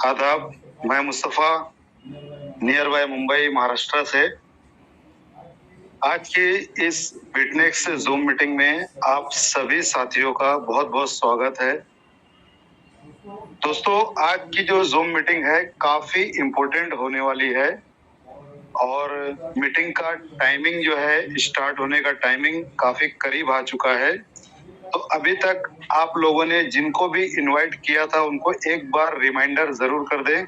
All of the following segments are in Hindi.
आदाब, मैं मुस्तफ़ा नियर बाय मुंबई महाराष्ट्र से। आज की इस बिटनेक्स जूम मीटिंग में आप सभी साथियों का बहुत बहुत स्वागत है। दोस्तों, आज की जो जूम मीटिंग है काफी इम्पोर्टेंट होने वाली है और मीटिंग का टाइमिंग जो है, स्टार्ट होने का टाइमिंग काफी करीब आ चुका है। तो अभी तक आप लोगों ने जिनको भी इनवाइट किया था उनको एक बार रिमाइंडर जरूर कर दें,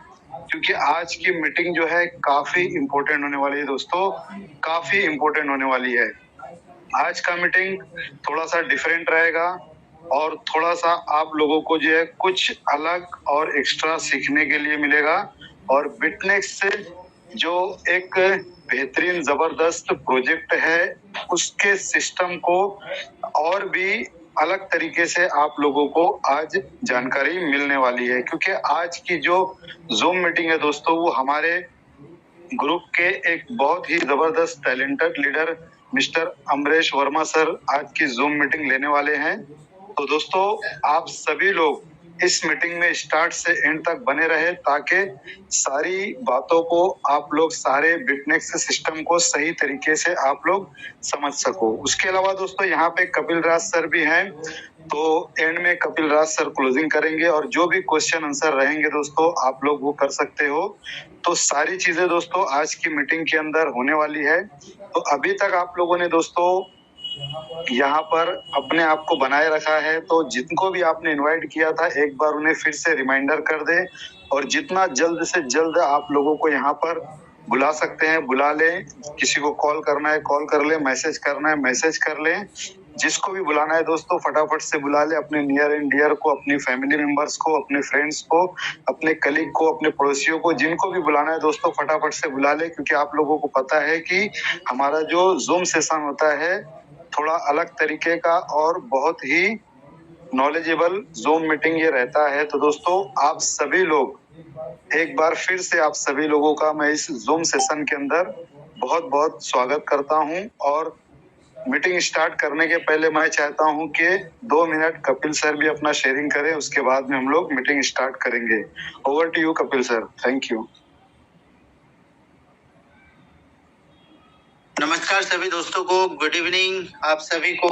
क्योंकि आज की मीटिंग जो है काफी इम्पोर्टेंट होने वाली है। दोस्तों, काफी इम्पोर्टेंट होने वाली है। आज का मीटिंग थोड़ा सा डिफरेंट रहेगा और थोड़ा सा आप लोगों को जो है कुछ अलग और एक्स्ट्रा सीखने के लिए मिलेगा। और बिटनेक्स से जो एक बेहतरीन जबरदस्त प्रोजेक्ट है, उसके सिस्टम को और भी अलग तरीके से आप लोगों को आज जानकारी मिलने वाली है। क्योंकि आज की जो जूम मीटिंग है दोस्तों, वो हमारे ग्रुप के एक बहुत ही जबरदस्त talented leader mister Amresh Verma sir आज की जूम मीटिंग लेने वाले हैं। तो दोस्तों, आप सभी लोग इस मीटिंग में स्टार्ट से एंड तक बने रहे, ताकि सारी बातों को आप लोग सारे बिटनेक्स सिस्टम को सही तरीके से आप लोग समझ सको। उसके अलावा दोस्तों, यहाँ पे कपिल राज सर भी हैं, तो एंड में कपिल राज सर क्लोजिंग करेंगे और जो भी क्वेश्चन आंसर रहेंगे दोस्तों, आप लोग वो कर सकते हो। तो सारी चीजें दोस्तों आज की मीटिंग के अंदर होने वाली है। तो अभी तक आप लोगों ने दोस्तों यहाँ पर अपने आप को बनाए रखा है, तो जिनको भी आपने इनवाइट किया था एक बार उन्हें फिर से रिमाइंडर कर दे और जितना जल्द से जल्द आप लोगों को यहाँ पर बुला सकते हैं बुला लें। किसी को कॉल करना है कॉल कर ले, मैसेज करना है मैसेज कर लें। जिसको भी बुलाना है दोस्तों फटाफट से बुला ले, अपने नियर एंड डियर को, अपनी फैमिली मेंबर्स को, अपने फ्रेंड्स को, अपने कलीग को, अपने पड़ोसियों को, जिनको भी बुलाना है दोस्तों फटाफट से बुला ले। क्योंकि आप लोगों को पता है कि हमारा जो जूम सेशन होता है थोड़ा अलग तरीके का और बहुत ही नॉलेजेबल जूम मीटिंग ये रहता है। तो दोस्तों, आप सभी लोग एक बार फिर से आप सभी लोगों का मैं इस जूम सेशन के अंदर बहुत बहुत स्वागत करता हूं। और मीटिंग स्टार्ट करने के पहले मैं चाहता हूं कि 2 मिनट कपिल सर भी अपना शेयरिंग करें, उसके बाद में हम लोग मीटिंग स्टार्ट करेंगे। Over to you Kapil sir, thank you. नमस्कार सभी दोस्तों को, गुड इवनिंग आप सभी को।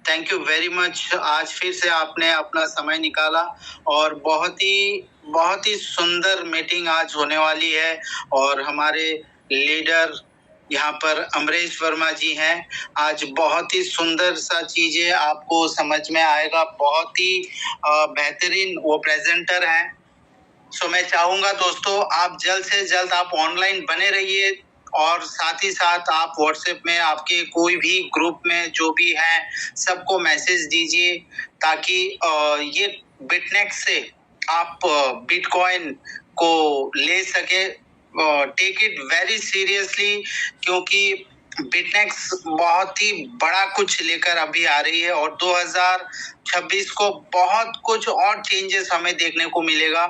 Thank you very much. आज फिर से आपने अपना समय निकाला और बहुत ही सुंदर मीटिंग आज होने वाली है। और हमारे लीडर यहाँ पर अमरेश वर्मा जी हैं। आज बहुत ही सुंदर सा चीजें आपको समझ में आएगा। बहुत ही बेहतरीन वो प्रेजेंटर हैं। सो मैं चाहूंगा दोस्तों, आप जल्द से जल्द आप ऑनलाइन बने रहिए और साथ ही साथ आप व्हाट्सएप में आपके कोई भी ग्रुप में जो भी हैं सबको मैसेज दीजिए, ताकि ये बिटनेक्स से आप बिटकॉइन को ले सके। टेक इट वेरी सीरियसली, क्योंकि बिटनेक्स बहुत ही बड़ा कुछ लेकर अभी आ रही है और 2026 को बहुत कुछ और चेंजेस हमें देखने को मिलेगा।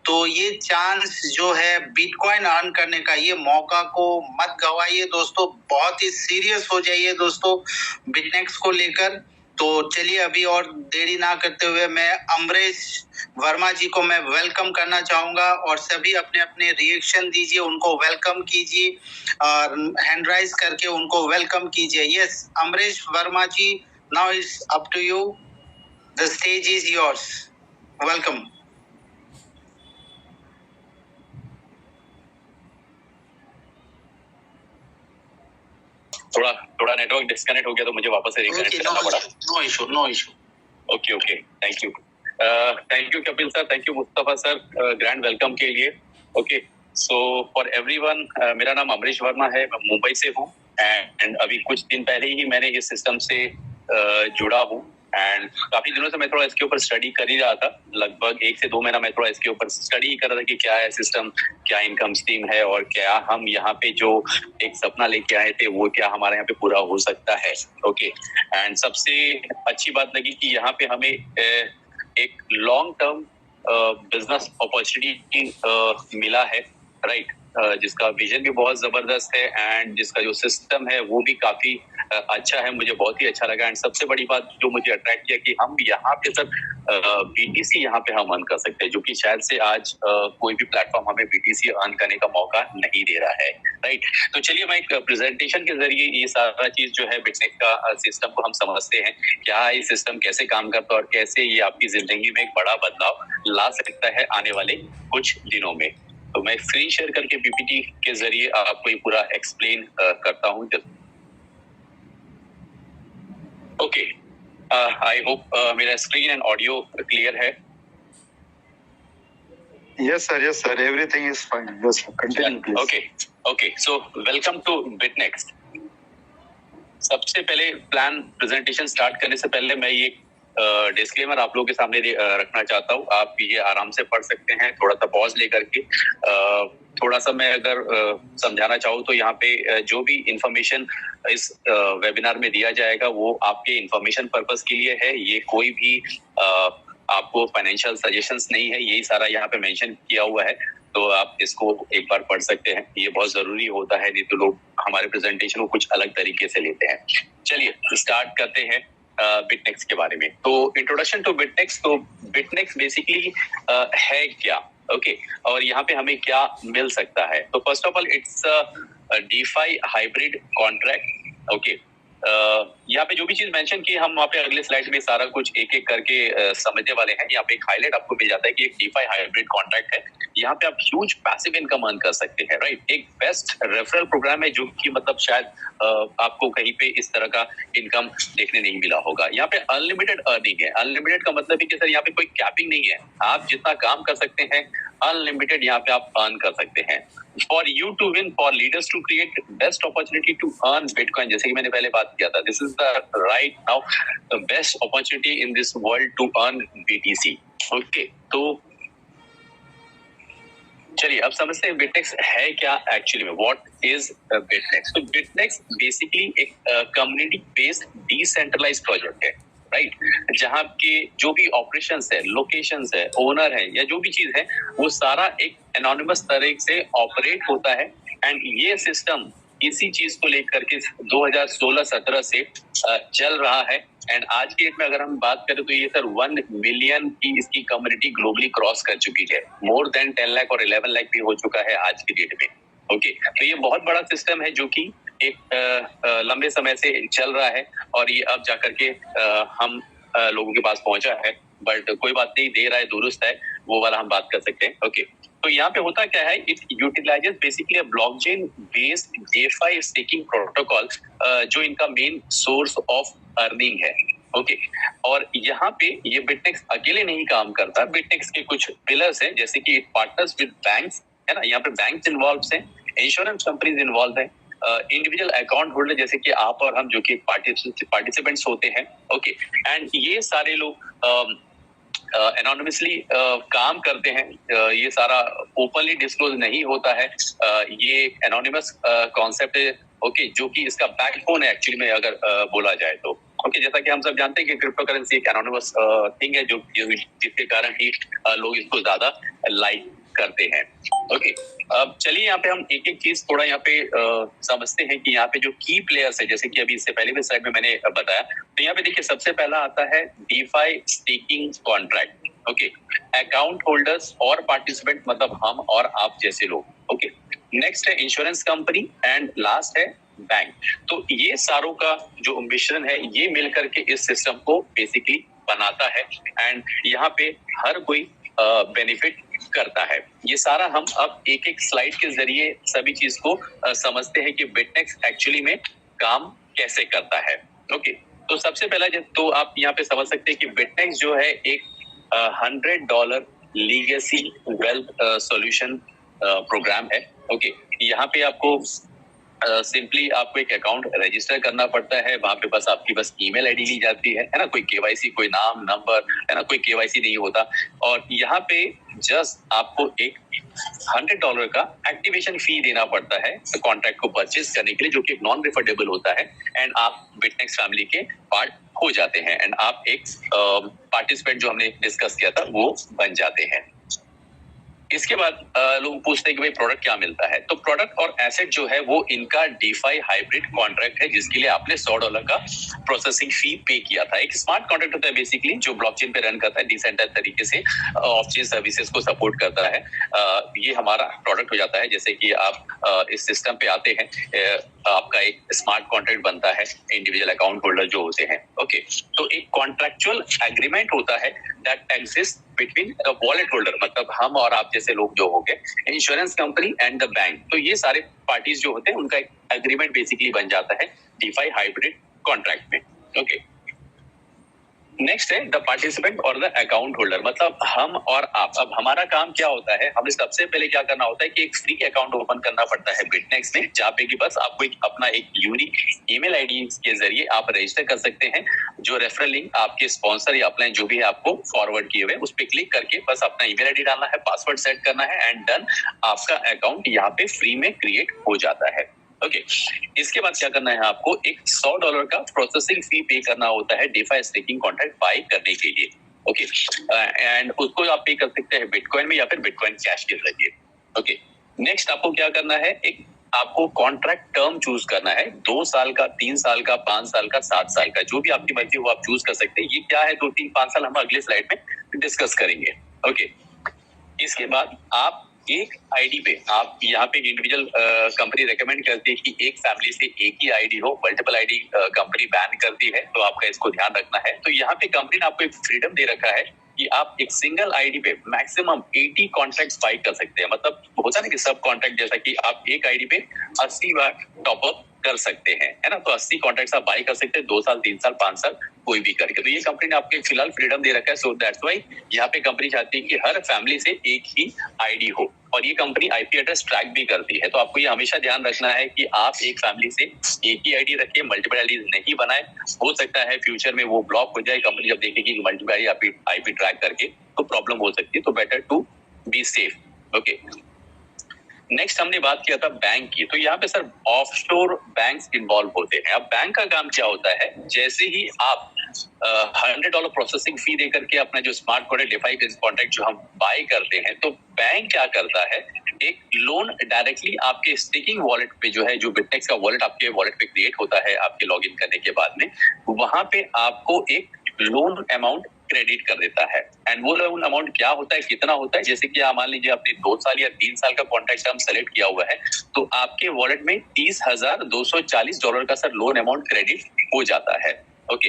तो ये चांस जो है बिटकॉइन अर्न करने का, ये मौका को मत गवाइए दोस्तों। बहुत ही सीरियस हो जाइए दोस्तों बिटनेक्स को लेकर। तो चलिए अभी और देरी ना करते हुए मैं अमरेश वर्मा जी को मैं वेलकम करना चाहूंगा और सभी अपने अपने रिएक्शन दीजिए, उनको वेलकम कीजिए और हैंड राइज करके उनको वेलकम कीजिए। Yes Amresh Verma ji, now it's up to you, the stage is yours, welcome. थोड़ा नेटवर्क डिस्कनेक्ट हो गया तो मुझे वापस से रिकनेक्ट करना पड़ा। No issue. Okay thank you Kapil sir, thank you Mustafa sir grand welcome के लिए। ओके सो फॉर एवरीवन, मेरा नाम अमरीश वर्मा है, मैं मुंबई से हूँ एंड अभी कुछ दिन पहले ही मैंने इस सिस्टम से जुड़ा हूँ एंड काफी दिनों से मैं थोड़ा इसके ऊपर स्टडी कर ही रहा था। लगभग 1 से 2 महीना मैं थोड़ा इसके ऊपर स्टडी ही कर रहा था कि क्या है सिस्टम, क्या इनकम स्ट्रीम है और क्या हम यहाँ पे जो एक सपना लेके आए थे वो क्या हमारे यहाँ पे पूरा हो सकता है। ओके एंड सबसे अच्छी बात लगी कि यहाँ पे हमें एक लॉन्ग टर्म बिजनेस अपॉर्चुनिटी मिला है, राइट। जिसका विजन भी बहुत जबरदस्त है एंड जिसका जो सिस्टम है वो भी काफी अच्छा है, मुझे बहुत ही अच्छा लगा। एंड सबसे बड़ी बात जो मुझे अट्रैक्ट किया कि हम यहाँ पे सर बीटीसी यहाँ पे हम अर्न कर सकते हैं, जो कि शायद से आज कोई भी प्लेटफॉर्म हमें बीटीसी अर्न करने का मौका नहीं दे रहा है, राइट। तो चलिए मैं एक प्रेजेंटेशन के जरिए ये सारा चीज जो है बिटनेक्स का सिस्टम को हम समझते हैं, क्या ये सिस्टम कैसे काम करता है और कैसे ये आपकी जिंदगी में एक बड़ा बदलाव ला सकता है आने वाले कुछ दिनों में। तो मैं स्क्रीन शेयर करके पीपीटी के जरिए आपको ये पूरा एक्सप्लेन करता हूँ। ओके, आई होप मेरा स्क्रीन एंड ऑडियो क्लियर है। Yes sir, everything is fine. Yes sir, continue please. Okay, so welcome to BitNext. सबसे पहले प्लान प्रेजेंटेशन स्टार्ट करने से पहले मैं ये डिस्क्लेमर आप लोगों के सामने रखना चाहता हूँ। आप ये आराम से पढ़ सकते हैं, थोड़ा सा पॉज लेकर के। थोड़ा सा मैं अगर समझाना चाहूँ तो यहाँ पे जो भी इंफॉर्मेशन इस वेबिनार में दिया जाएगा वो आपके इंफॉर्मेशन पर्पस के लिए है। ये कोई भी आपको फाइनेंशियल सजेशंस नहीं है, यही सारा यहाँ पे मेंशन किया हुआ है, तो आप इसको एक बार पढ़ सकते हैं। ये बहुत जरूरी होता है, नहीं तो लोग हमारे प्रेजेंटेशन को कुछ अलग तरीके से लेते हैं। चलिए स्टार्ट करते हैं बिटनेक्स के बारे में। तो इंट्रोडक्शन टू बिटनेक्स। तो बिटनेक्स बेसिकली है क्या, ओके, और यहाँ पे हमें क्या मिल सकता है। तो first of all it's DeFi hybrid contract, okay. यहाँ पे जो भी चीज मेंशन की हम वहाँ पे अगले स्लाइड में सारा कुछ एक एक करके समझने वाले हैं। यहाँ पे एक हाईलाइट आपको मिल जाता है कि एक डीफाई हाइब्रिड कॉन्ट्रैक्ट है, यहाँ पे आप ह्यूज पैसिव इनकम अर्न कर सकते हैं, राइट। एक बेस्ट रेफरल प्रोग्राम है जो कि मतलब शायद आपको कहीं पे इस तरह का इनकम देखने नहीं मिला होगा। यहाँ पे अनलिमिटेड अर्निंग है। अनलिमिटेड का मतलब है कि सर यहाँ पे कोई कैपिंग नहीं है, आप जितना काम कर सकते हैं अनलिमिटेड यहाँ पे आप अर्न कर सकते हैं। For you to win, for leaders to create best opportunity to earn bitcoin, जैसे कि मैंने पहले बात किया था, this is the right now the best opportunity in this world to earn BTC, okay. तो चलिए अब समझते हैं बिटनेक्स है क्या एक्चुअली में, व्हाट इज बिटनेक्स। तो बिटनेक्स बेसिकली एक कम्युनिटी बेस्ड डिसेंट्रलाइज्ड प्रोजेक्ट है, राइट, जहाँ के जो भी ऑपरेशंस है, लोकेशंस है, ओनर है या जो भी चीज है वो सारा एक एनोनिमस तरीके से ऑपरेट होता है। एंड ये सिस्टम इसी चीज को लेकर के 2016-17 से चल रहा है। एंड आज की डेट में अगर हम बात करें तो ये सर 1 मिलियन की इसकी कम्युनिटी ग्लोबली क्रॉस कर चुकी है, मोर देन 10 लाख और 11 लाख भी हो चुका है आज की डेट में, ओके। तो ये बहुत बड़ा सिस्टम है जो कि एक लंबे समय से चल रहा है और ये अब जाकर के हम लोगों के पास पहुंचा है, बट कोई बात नहीं, देर आए दुरुस्त है, वो वाला हम बात कर सकते हैं, ओके। तो यहाँ पे होता क्या है, it utilises basically blockchain based DeFi staking protocol, जो इनका मेन सोर्स ऑफ अर्निंग है, ओके। और यहाँ पे ये बिटनेक्स अकेले नहीं काम करता, बिटनेक्स के कुछ पिलर्स हैं, जैसे कि इट पार्टनर्स विद बैंक्स, है ना, यहाँ पे बैंक्स इन्वॉल्व हैं, इंश्योरेंस कंपनीज इन्वॉल्व है, इंडिविजुअल अकाउंट होल्डर जैसे कि आप और हम जो कि पार्टिसिपेंट्स होते हैं, ओके। एंड ये सारे लोग एनोनिमसली काम करते हैं, ये सारा ओपनली डिस्क्लोज नहीं होता है, ये एनोनिमस कॉन्सेप्ट है, ओके, जो कि इसका बैकबोन है एक्चुअली में अगर बोला जाए तो, ओके। जैसा कि हम सब जानते हैं कि क्रिप्टो करेंसी एक एनोनिमस थिंग है जो जिसके कारण ही लोग इसको ज्यादा लाइक करते हैं, ओके। अब चलिए यहाँ पे हम एक एक चीज थोड़ा यहाँ पे समझते हैं कि यहाँ पे जो की प्लेयर्स है, जैसे कि अभी इससे पहले भी स्लाइड में मैंने बताया, तो यहाँ पे देखिए सबसे पहला आता है DeFi staking contract, okay. Account holders और पार्टिसिपेंट मतलब हम और आप जैसे लोग, ओके। नेक्स्ट है इंश्योरेंस कंपनी एंड लास्ट है बैंक। तो ये सारों का जो मिश्रण है ये मिलकर के इस सिस्टम को बेसिकली बनाता है एंड यहाँ पे हर कोई बेनिफिट करता है। ये सारा हम अब एक एक स्लाइड के जरिए सभी चीज को समझते हैं कि बिटनेक्स एक्चुअली में काम कैसे करता है, ओके। तो सबसे पहला तो आप यहाँ पे समझ सकते हैं कि बिटनेक्स जो है एक $100 लीगेसी वेल्थ सॉल्यूशन प्रोग्राम है, ओके। यहाँ पे आपको सिंपली आपको एक अकाउंट रजिस्टर करना पड़ता है, वहां पे बस आपकी ईमेल आईडी ली जाती है ना, कोई केवाईसी, कोई नाम नंबर, है ना, कोई केवाईसी नहीं होता। और यहाँ पे जस्ट आपको एक $100 का एक्टिवेशन फी देना पड़ता है कॉन्ट्रैक्ट को परचेज करने के लिए, जो कि एक नॉन रिफंडेबल होता है एंड आप बिटनेक्स फैमिली के पार्ट हो जाते हैं एंड आप एक पार्टिसिपेंट जो हमने डिस्कस किया था वो बन जाते हैं। इसके बाद लोग पूछते हैं कि भाई प्रोडक्ट क्या मिलता है। तो प्रोडक्ट और एसेट जो है वो इनका डीफाई हाइब्रिड कॉन्ट्रैक्ट है, जिसके लिए आपने $100 का प्रोसेसिंग फी पे किया था। एक स्मार्ट कॉन्ट्रैक्ट होता है बेसिकली, जो ब्लॉकचेन पे रन करता है, डिसेंट्रलाइज्ड तरीके से ऑफ चेन सर्विसेज को सपोर्ट करता है। ये हमारा प्रोडक्ट हो जाता है। जैसे कि आप इस सिस्टम पे आते हैं, आपका एक स्मार्ट कॉन्ट्रैक्ट बनता है इंडिविजुअल अकाउंट होल्डर जो होते हैं। ओके, तो एक कॉन्ट्रैक्चुअल एग्रीमेंट होता है that exist between wallet holder, मतलब हम और आप जैसे लोग जो हो गए, insurance company and the bank. तो ये सारे पार्टीज जो होते हैं उनका एक एग्रीमेंट बेसिकली बन जाता है डीफाई हाइब्रिड कॉन्ट्रैक्ट में। ओके, नेक्स्ट है द पार्टिसिपेंट और द अकाउंट होल्डर, मतलब हम और आप। अब हमारा काम क्या होता है, हमें सबसे पहले क्या करना होता है कि एक फ्री अकाउंट ओपन करना पड़ता है बिटनेक्स में, जहाँ पे कि बस आपको अपना एक यूनिक ईमेल आईडी के जरिए आप रजिस्टर कर सकते हैं। जो रेफरल लिंक आपके स्पॉन्सर या अपलाइन जो भी है आपको फॉरवर्ड किए हुए, उस पर क्लिक करके बस अपना ईमेल आईडी डालना है, पासवर्ड सेट करना है एंड डन। आपका अकाउंट यहाँ पे फ्री में क्रिएट हो जाता है। ओके, इसके बाद क्या करना है, आपको एक $100 का प्रोसेसिंग फी पे करना होता है डीफाई स्टेकिंग कॉन्ट्रैक्ट बाय करने के लिए। ओके, एंड उसको आप पे कर सकते हैं बिटकॉइन में या फिर बिटकॉइन कैश के जरिए। ओके, नेक्स्ट आपको क्या करना है, एक आपको कॉन्ट्रैक्ट टर्म चूज करना है, 2 साल का, 3 साल का, 5 साल का, 7 साल का, जो भी आपकी मर्जी वो आप चूज कर सकते हैं। ये क्या है 2, 3, 5 साल हम अगले स्लाइड में डिस्कस करेंगे। ओके, इसके बाद आप एक आईडी पे, आप यहाँ पे इंडिविजुअल कंपनी रेकमेंड करती है कि एक फैमिली से एक ही आईडी हो, मल्टीपल आईडी कंपनी बैन करती है, तो आपका इसको ध्यान रखना है। तो यहाँ पे कंपनी ने आपको एक फ्रीडम दे रखा है कि आप एक सिंगल आईडी पे मैक्सिमम 80 कॉन्ट्रैक्ट बाय कर सकते हैं। मतलब होता है ना कि सब कॉन्ट्रैक्ट, जैसा कि आप एक आईडी पे 80 बार टॉपअप कर सकते हैं, है ना। तो 80 कॉन्ट्रैक्ट आप बाय कर सकते हैं 2 साल, 3 साल, 5 साल कोई भी करके। तो ये कंपनी ने आपको फिलहाल फ्रीडम दे रखा है। सो दैट्स व्हाई यहाँ पे कंपनी चाहती है कि हर फैमिली से एक ही आईडी हो, और ये कंपनी आईपी एड्रेस ट्रैक भी करती है। तो आपको ये हमेशा ध्यान रखना है कि आप एक फैमिली से एक ही आईडी रखिए, मल्टीपल आईडी नहीं बनाए। हो सकता है फ्यूचर में वो ब्लॉक हो जाए, कंपनी जब देखेगी कि मल्टीपल आईपी ट्रैक करके, तो प्रॉब्लम हो सकती है। तो better to be safe. Okay, next हमने बात किया था बैंक की। तो यहाँ पे सर ऑफशोर बैंक्स इन्वॉल्व होते हैं। अब बैंक का काम क्या होता है, जैसे ही आप $100 प्रोसेसिंग फी देकर के अपना जो स्मार्ट कॉन्ट्रैक्ट डीफाई कॉन्ट्रैक्ट जो हम बाय करते हैं, तो बैंक क्या करता है, एक लोन डायरेक्टली आपके स्टेकिंग वॉलेट पे जो है, जो बिटनेक्स का वॉलेट आपके वॉलेट पे क्रिएट होता है आपके लॉगिन करने के बाद में, वहां पे आपको एक लोन अमाउंट क्रेडिट कर देता है। एंड वो लोन अमाउंट क्या होता है, कितना होता है, जैसे कि आप मान लीजिए आपने 2 साल या 3 साल का कॉन्ट्रैक्ट हम सेलेक्ट किया हुआ है, तो आपके वॉलेट में $30,240 का सर लोन अमाउंट क्रेडिट हो जाता है। ओके,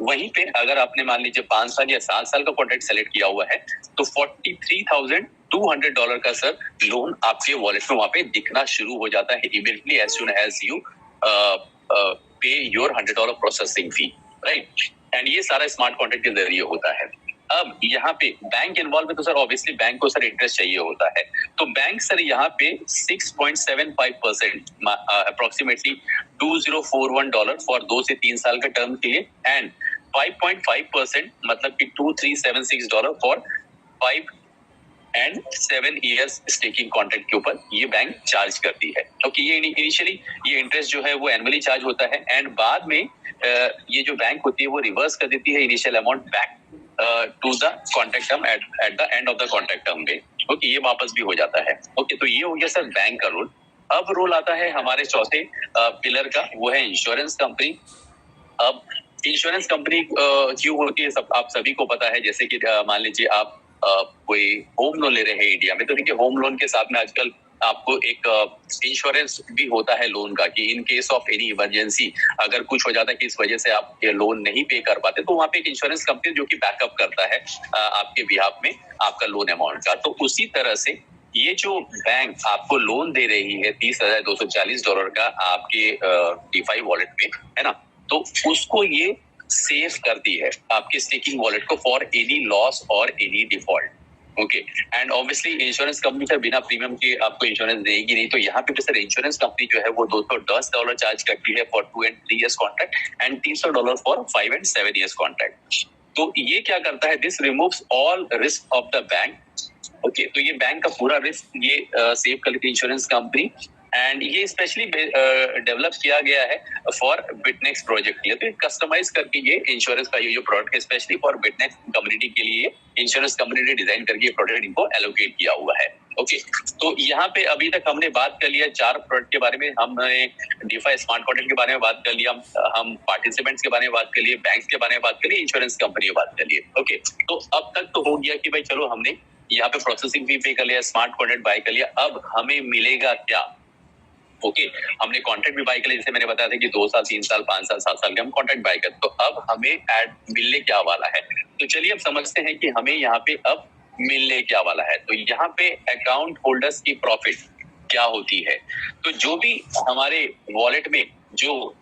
वहीं पे अगर आपने मान लीजिए 5 साल या 7 साल का कॉन्ट्रैक्ट सेलेक्ट किया हुआ है, तो $43,200 का सर लोन आपके वॉलेट में वहां पे दिखना शुरू हो जाता है immediately as soon as you pay your $100 processing fee, right. And ये सारा स्मार्ट कॉन्ट्रैक्ट के जरिए होता है। अब यहाँ पे बैंक इन्वॉल्व है, तो सर ऑब्वियसली बैंक को सर इंटरेस्ट चाहिए होता है। तो बैंक सर यहाँ पे 6.75% अप्रोक्सीमेटली $2041 फॉर 2 से 3 साल का टर्म के लिए, एंड 5.5% मतलब कि $2376 for 5 and 7 years staking contract के ऊपर ये बैंक चार्ज करती है। क्योंकि ये इनिशियली ये इंटरेस्ट जो है वो एनुअली चार्ज होता है, एंड बाद में ये जो बैंक होती है वो रिवर्स कर देती है initial amount back to the contract term at the end of the contract term पे। ओके, ये वापस भी हो जाता है। ओके, तो ये हो गया सर बैंक का रोल। अब रोल आता है हमारे चौथे पिलर का, वो है इंश्योरेंस कंपनी। अब इंश्योरेंस कंपनी क्यों होती है, सब आप सभी को पता है। जैसे कि मान लीजिए आप कोई होम लोन ले रहे हैं इंडिया में, तो देखिए होम लोन के साथ में आजकल आपको एक इंश्योरेंस भी होता है लोन का, कि in case of any emergency अगर कुछ हो जाता है कि इस वजह से आप ये लोन नहीं पे कर पाते, तो वहां पे एक इंश्योरेंस कंपनी जो कि बैकअप करता है आपके बिहाफ में आपका लोन अमाउंट का। तो उसी तरह से ये जो बैंक आपको लोन दे रही है $30,240 का आपके डीफाई वॉलेट पे, है ना, तो उसको ये सेव करती है आपके स्टेकिंग वॉलेट को फॉर एनी लॉस और any default. Okay, and obviously insurance company sir बिना प्रीमियम के आपको इंश्योरेंस देगी नहीं। तो यहाँ पे सर इंश्योरेंस कंपनी जो है वो $210 चार्ज करती है for 2 and 3 years contract, and $300 for 5 and 7 years contract. तो ये क्या करता है, this removes all risk of the bank. Okay, तो ये बैंक का पूरा रिस्क ये सेव कर लेती है इंश्योरेंस कंपनी, एंड ये स्पेशली डेवलप किया गया है फॉर बिटनेक्स प्रोजेक्ट के लिए। तो कस्टमाइज करके ये इंश्योरेंस का ये जो प्रोडक्ट है स्पेशली फॉर बिटनेक्स कम्युनिटी के लिए इंश्योरेंस कम्युनिटी डिजाइन करके ये प्रोडक्ट इनको एलोकेट किया हुआ है। ओके, तो यहाँ पे अभी तक हमने बात कर लिया 4 प्रोडक्ट के बारे में, हमने DeFi स्मार्ट कॉन्ट्रैक्ट के बारे में बात कर लिया, हम पार्टिसिपेंट्स के बारे में बात कर लिए, बैंक्स के बारे में बात कर लिए, इंश्योरेंस कंपनी की बात कर लिए। ओके, तो अब तक तो हो गया कि भाई चलो हमने यहाँ पे प्रोसेसिंग फी पे कर लिया, स्मार्ट कॉन्ट्रैक्ट बाय कर लिया, अब हमें मिलेगा क्या? ओके, हमने कॉन्ट्रैक्ट भी बाय कर लिया, जैसे मैंने बताया था कि 2 साल 3 साल 5 साल 7 साल के हम कॉन्ट्रैक्ट बाय करते, तो अब हमें एड मिलने क्या वाला है। तो चलिए अब समझते हैं कि हमें यहाँ पे अब मिलने क्या वाला है। तो यहाँ पे अकाउंट होल्डर्स की प्रॉफिट क्या होती है, तो जो भी हमारे वॉलेट में जो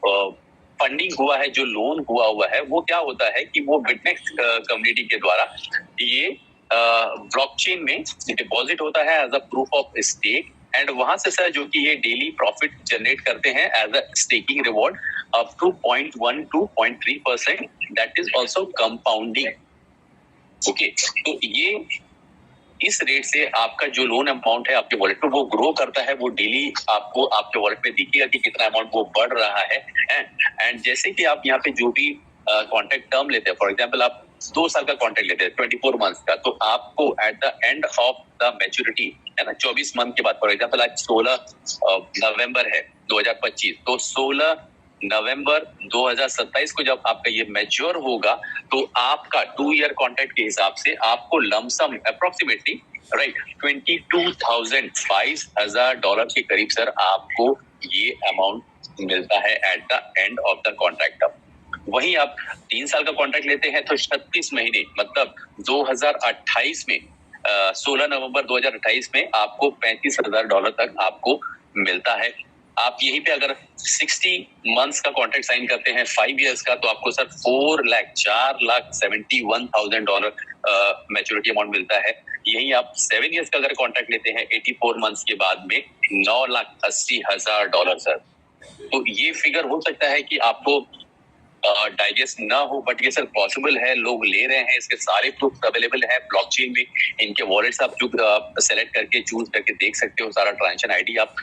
फंडिंग हुआ है, जो लोन हुआ है, वो क्या होता है कि वो बिटनेक्स कम्युनिटी के द्वारा ये ब्लॉकचेन में डिपॉजिट होता है as a proof of stake, and वहां से सर जो कि ये डेली प्रॉफिट जनरेट करते हैं as a staking reward up to 0.1 to 0.3%, that is also compounding. Okay, तो ये इस रेट से आपका जो लोन अमाउंट है आपके वॉलेट में वो ग्रो करता है, वो डेली आपको आपके वॉलेट में दिखेगा कि कितना अमाउंट वो बढ़ रहा है। एंड जैसे कि आप यहाँ पे जो भी कॉन्ट्रैक्ट टर्म लेते हैं, फॉर एग्जांपल आप 2 साल का कॉन्ट्रैक्ट लेते हैं 24 मंथ्स का, तो आपको eight the end of the maturity है ना 24 मंथ के बाद, फॉर एग्जांपल आज 16 नवंबर है 2025, तो 16 नवंबर 2027 को जब आपका ये मैच्योर होगा तो आपका 2 ईयर कॉन्ट्रैक्ट के हिसाब से आपको लमसम अप्रोक्सीमेटली राइट $5,000 के करीब सर आपको ये अमाउंट मिलता है eight the end of the contract. वहीं आप 3 साल का कॉन्ट्रैक्ट लेते हैं तो 36 महीने मतलब 2028 में 16 नवंबर 2028 में आपको $35,000 तक आपको मिलता है। आप यहीं पे अगर 60 मंथ्स का कॉन्ट्रैक्ट साइन करते हैं 5 इयर्स का, तो आपको सर $4,71,000 मैच्योरिटी अमाउंट मिलता है। यही आप 7 इयर्स का अगर कॉन्ट्रैक्ट लेते हैं 84 मंथ्स के बाद में $9,80,000 सर। तो ये फिगर हो सकता है कि आपको डाइजेस्ट ना हो, बट ये सर पॉसिबल है, लोग ले रहे हैं, इसके सारे प्रूफ अवेलेबल है ब्लॉकचेन में, इनके वॉलेट्स आप जो सेलेक्ट करके चूज करके देख सकते हो, सारा ट्रांजैक्शन आईडी आप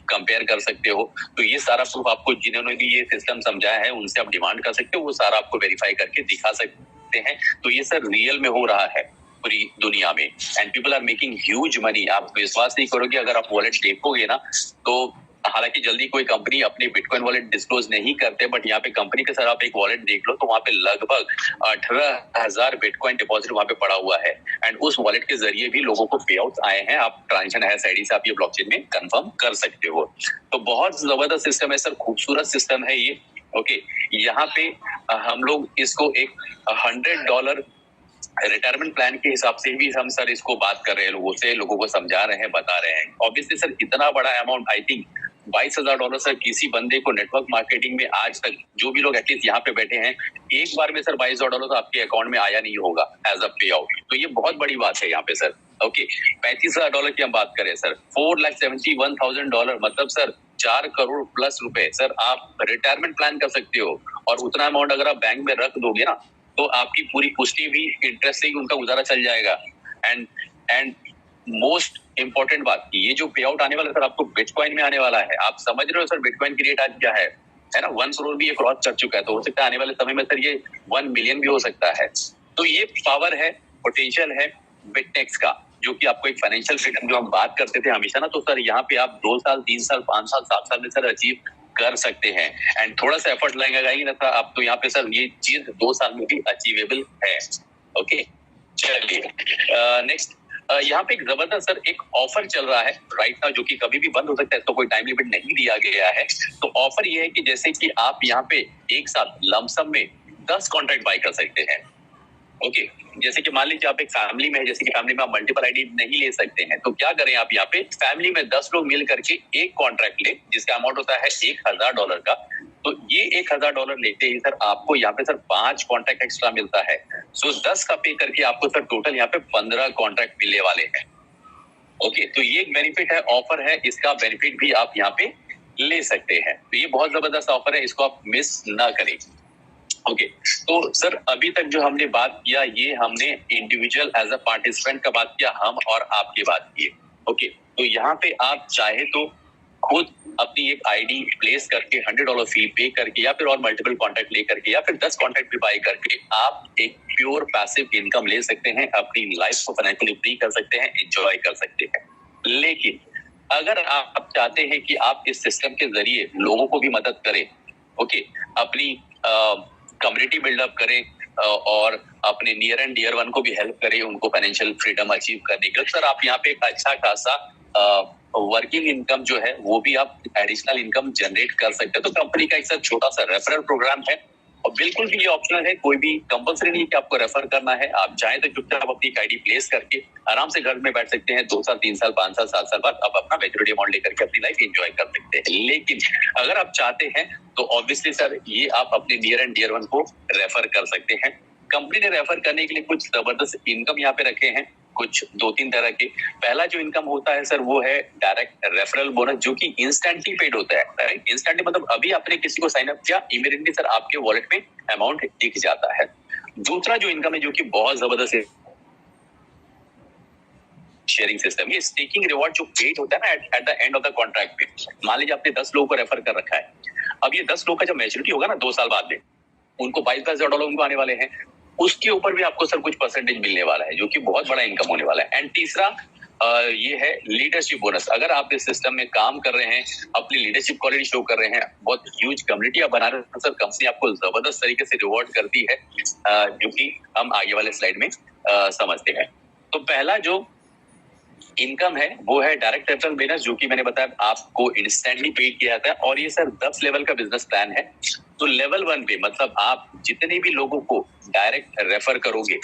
कंपेयर कर सकते हो। तो ये सारा प्रूफ आपको जिन्होंने भी ये सिस्टम समझाया है उनसे आप डिमांड कर सकते हो, वो सारा आपको वेरीफाई करके दिखा सकते हैं। तो ये सर रियल में हो रहा है पूरी दुनिया में, and people are making huge money. आप विश्वास नहीं करोगे, अगर आप वॉलेट देखोगे ना, तो हालांकि जल्दी कोई कंपनी अपनी बिटकॉइन वॉलेट डिस्क्लोज नहीं करते, बट यहाँ पे कंपनी के सर आप एक वॉलेट देख लो तो वहाँ पे लगभग 18,000 बिटकॉइन डिपॉजिट वहाँ पे पड़ा हुआ है, एंड उस वॉलेट के जरिए भी लोगों को पे आउट आए हैं। आप ट्रांजैक्शन है आईडी से आप ये ब्लॉकचेन में कंफर्म कर सकते हो। तो बहुत जबरदस्त सिस्टम है सर, खूबसूरत सिस्टम है ये। ओके, यहाँ पे हम लोग इसको एक $100 रिटायरमेंट प्लान के हिसाब से भी हम सर इसको बात कर रहे हैं, लोगों से, लोगों को समझा रहे हैं, बता रहे हैं। ऑब्वियसली सर इतना बड़ा अमाउंट, आई थिंक $22,000 सर किसी बंदे को नेटवर्क मार्केटिंग में आज तक जो भी लोग एटलीस्ट यहाँ पे बैठे हैं, एक बार में सर $22,000 तो आपके अकाउंट में आया नहीं होगा एज अ पे आउट। तो ये बहुत बड़ी बात है यहाँ पे सर। ओके, $35,000 की हम बात करें सर, $4,71,000 मतलब सर 4 करोड़ प्लस रुपए सर आप रिटायरमेंट प्लान कर सकते हो। और उतना अमाउंट अगर आप बैंक में रख दोगे ना, तो आपकी पूरी पुष्टि भी इंटरेस्ट से ही उनका गुजारा चल जाएगा। एंड मोस्ट इंपॉर्टेंट बात, ये जो पे आउट आने वाला सर आपको बिटकॉइन में आने वाला है। आप समझ रहे हो सर बिटकॉइन की रेट आज क्या है ना, 1 करोड़ भी ये क्रॉस कर चुका है। तो हो सकता है आने वाले समय में सर ये 1 मिलियन भी हो सकता है। तो ये पावर है, पोटेंशियल है बिटनेक्स का, जो कि आपको एक फाइनेंशियल फ्रीडम जो हम बात करते थे हमेशा ना, तो सर यहाँ पे आप 2 साल 3 साल 5 साल 7 साल में सर अचीव कर सकते हैं। एंड थोड़ा सा एफर्ट लगाएंगे ना आप, तो यहाँ पे सर ये चीज 2 साल में भी अचीवेबल है। ओके, चलिए नेक्स्ट, यहाँ पे एक जबरदस्त सर एक ऑफर चल रहा है राइट नाउ, जो कि कभी भी बंद हो सकता है, तो कोई टाइम लिमिट नहीं दिया गया है। तो ऑफर ये है कि जैसे कि आप यहाँ पे एक साथ लमसम में 10 कॉन्ट्रैक्ट बाय कर सकते हैं। ओके, जैसे कि मान लीजिए आप एक फैमिली में है, जैसे कि फैमिली में आप मल्टीपल आईडी नहीं ले सकते हैं, तो क्या करें आप यहाँ पे फैमिली में 10 लोग मिल करके एक कॉन्ट्रैक्ट ले, जिसका अमाउंट होता है $1,000 का। तो ये $1,000 लेते ही सर आपको यहाँ पे सर 5 कॉन्ट्रैक्ट एक्स्ट्रा मिलता है। सो 10 का पे करके आपको सर टोटल यहाँ पे 15 कॉन्ट्रैक्ट मिलने वाले हैं। ओके, तो ये एक बेनिफिट है, ऑफर है, इसका बेनिफिट भी आप यहाँ पे ले सकते हैं। तो ये बहुत जबरदस्त ऑफर है, इसको आप मिस ना करें। ओके, तो सर अभी तक जो हमने बात किया, ये हमने इंडिविजुअल एज अ पार्टिसिपेंट का बात किया, हम और आपकी बात की। ओके, तो यहाँ पे आप चाहे तो खुद अपनी एक आईडी प्लेस करके $100 फी पे करके या फिर और मल्टीपल कॉन्ट्रैक्ट ले करके या फिर 10 कॉन्ट्रैक्ट भी बाय करके आप एक प्योर पैसिव इनकम ले सकते हैं, अपनी लाइफ को फाइनेंशियली फ्री कर सकते हैं, एंजॉय कर सकते हैं। लेकिन अगर आप चाहते हैं कि आप इस सिस्टम के जरिए लोगों को भी मदद करें, ओके, अपनी कम्युनिटी बिल्डअप करें और अपने नियर एंड डियर वन को भी हेल्प करें, उनको फाइनेंशियल फ्रीडम अचीव करने के लिए, सर आप यहाँ पे एक अच्छा खासा वर्किंग इनकम जो है वो भी आप एडिशनल इनकम जनरेट कर सकते हैं। तो कंपनी का एक सर छोटा सा रेफरल प्रोग्राम है और बिल्कुल भी ये ऑप्शनल है, कोई भी कंपल्सरी नहीं कि आपको रेफर करना है। आप चाहें तो चुपचाप अपनी आईडी प्लेस करके आराम से घर में बैठ सकते हैं। 2 साल 3 साल 5 साल 7 साल बाद आप अपना मैच्योरिटी अमाउंट लेकर के अपनी लाइफ एंजॉय कर सकते हैं। लेकिन अगर आप चाहते हैं तो ऑब्वियसली सर ये आप अपने नियर एंड डियर वन को रेफर कर सकते हैं। कंपनी ने रेफर करने के लिए कुछ जबरदस्त इनकम यहाँ पे रखे हैं, कुछ 2-3 तरह के। पहला जो इनकम होता है सर वो है डायरेक्ट रेफरल बोनस, जो कि इंस्टेंटली पेड होता है। राइट, इंस्टेंटली मतलब अभी आपने किसी को साइन अप किया, इमीडिएटली सर आपके वॉलेट में अमाउंट दिख जाता है। दूसरा जो इनकम है जो कि बहुत जबरदस्त है, शेयरिंग सिस्टम। ये स्टेकिंग रिवॉर्ड जो पेड होता है ना eight the end of the contract पे, मान लीजिए आपने 10 लोगों को रेफर कर रखा है, अब ये 10 लोग का जब मैच्योरिटी होगा ना 2 साल बाद में, उनको $22,000 उनको आने वाले हैं, उसके ऊपर भी आपको सर कुछ परसेंटेज मिलने वाला है, जो कि बहुत बड़ा इनकम होने वाला है। एंड तीसरा ये है लीडरशिप बोनस। अगर आप इस सिस्टम में काम कर रहे हैं, अपनी लीडरशिप क्वालिटी शो कर रहे हैं, बहुत ह्यूज कम्युनिटी आप बना रहे हैं, सर कंपनी आपको जबरदस्त तरीके से रिवॉर्ड करती है, जो कि हम आगे वाले स्लाइड में समझते हैं। तो पहला जो इनकम है वो है डायरेक्ट रेफरल बोनस, जो कि मैंने बताया आपको इंस्टेंटली पेड किया जाता है और ये सर 10 लेवल का बिजनेस प्लान है। तो लेवल 1 पे मतलब आप जितने भी लोगों को डायरेक्ट रेफर करोगे,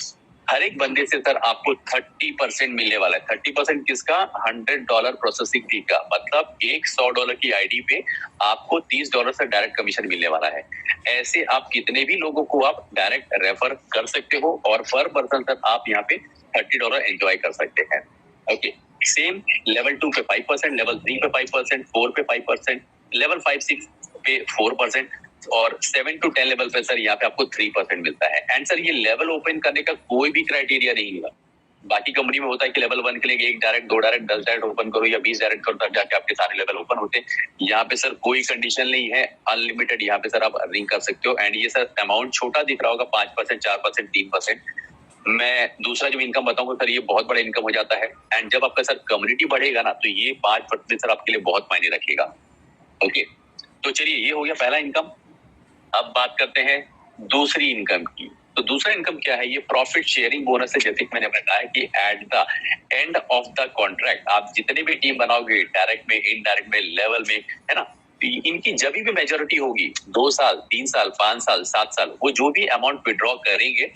हर एक बंदे से सर आपको 30% मिलने वाला है। 30% किसका? $100 प्रोसेसिंग फी का, मतलब एक $100 की आईडी पे आपको $30 से डायरेक्ट कमीशन मिलने वाला है। ऐसे आप कितने भी लोगों को आप डायरेक्ट रेफर कर सकते हो और पर पर्सन तक आप यहाँ पे $30 एंजॉय कर सकते हैं। ओके, सेम लेवल 2 पे 5%, लेवल 3 पे 5%, 4 पे 5%, लेवल 5-6 पे 4% और 7 to 10 लेवल पे सर यहाँ पे आपको 3% मिलता है। एंड सर ये लेवल ओपन करने का कोई भी क्राइटेरिया नहीं है। बाकी कंपनी में होता है कि लेवल 1 के लिए 1 डायरेक्ट, 2 डायरेक्ट, 10 डायरेक्ट ओपन करो या 20 डायरेक्ट करो तब जाके आपके सारे लेवल ओपन होते हैं। यहाँ पे सर कोई कंडीशन नहीं है, अनलिमिटेड यहाँ पे सर आप अर्निंग कर सकते हो। एंड ये सर अमाउंट छोटा दिख रहा होगा, 5%, 4%, 3%। मैं दूसरा जो इनकम बताऊंगा सर ये बहुत बड़ा इनकम हो जाता है। एंड जब आपका सर कम्युनिटी बढ़ेगा ना तो ये 5% सर आपके लिए बहुत मायने रखेगा। ओके, तो चलिए ये हो गया पहला इनकम। अब बात करते हैं दूसरी इनकम की। तो दूसरा इनकम क्या है? ये प्रॉफिट शेयरिंग बोनस है। जैसे मैंने बताया कि eight the end of the contract आप जितने भी टीम बनाओगे, डायरेक्ट में, इनडायरेक्ट में, लेवल में, है ना, इनकी जब भी मेजोरिटी होगी 2 साल, 3 साल, 5 साल, 7 साल, वो जो भी अमाउंट विड्रॉ करेंगे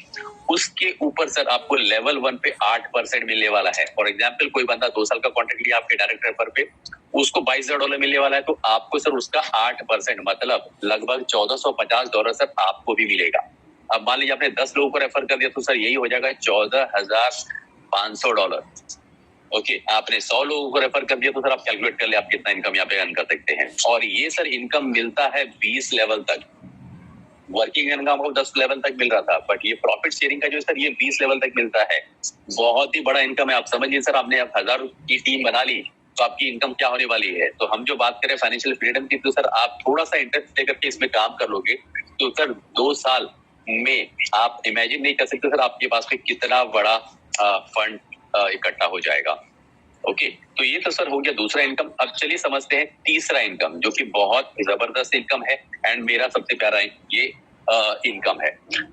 उसके ऊपर सर आपको लेवल 1 पे 8% मिलने वाला है। फॉर एग्जाम्पल कोई बंदा 2 साल का कॉन्ट्रैक्ट लिया आपके डायरेक्ट रेफर पे, उसको $22,000 मिलने वाला है, तो आपको सर उसका 8% मतलब लगभग $1,450 सर आपको भी मिलेगा। अब मान लीजिए आपने 10 लोगों को रेफर कर दिया तो सर यही हो जाएगा $14,500। ओके, आपने 100 लोगों को रेफर कर दिया तो सर आप कैलकुलेट कर ले आप कितना इनकम यहाँ पे अर्न कर सकते हैं। और ये सर इनकम मिलता है 20 लेवल तक। वर्किंग इनकम आपको 10 लेवल तक मिल रहा था, बट ये प्रॉफिट शेयरिंग का जो सर ये 20 लेवल तक मिलता है। बहुत ही बड़ा इनकम है। आप समझिए सर, आपने 1000 की टीम बना ली तो आपकी इनकम क्या होने वाली है। तो हम जो बात करें फाइनेंशियल फ्रीडम की, तो सर आप थोड़ा सा इंटरेस्ट लेकर के इसमें काम कर लोगे तो सर 2 साल में आप इमेजिन नहीं कर सकते सर आपके पास में कितना बड़ा फंड इकट्ठा हो जाएगा। ओके, तो ये तो सर हो गया दूसरा इनकम। अब चलिए समझते हैं तीसरा इनकम, जो कि बहुत जबरदस्त इनकम है एंड मेरा सबसे प्यारा ये इनकम है।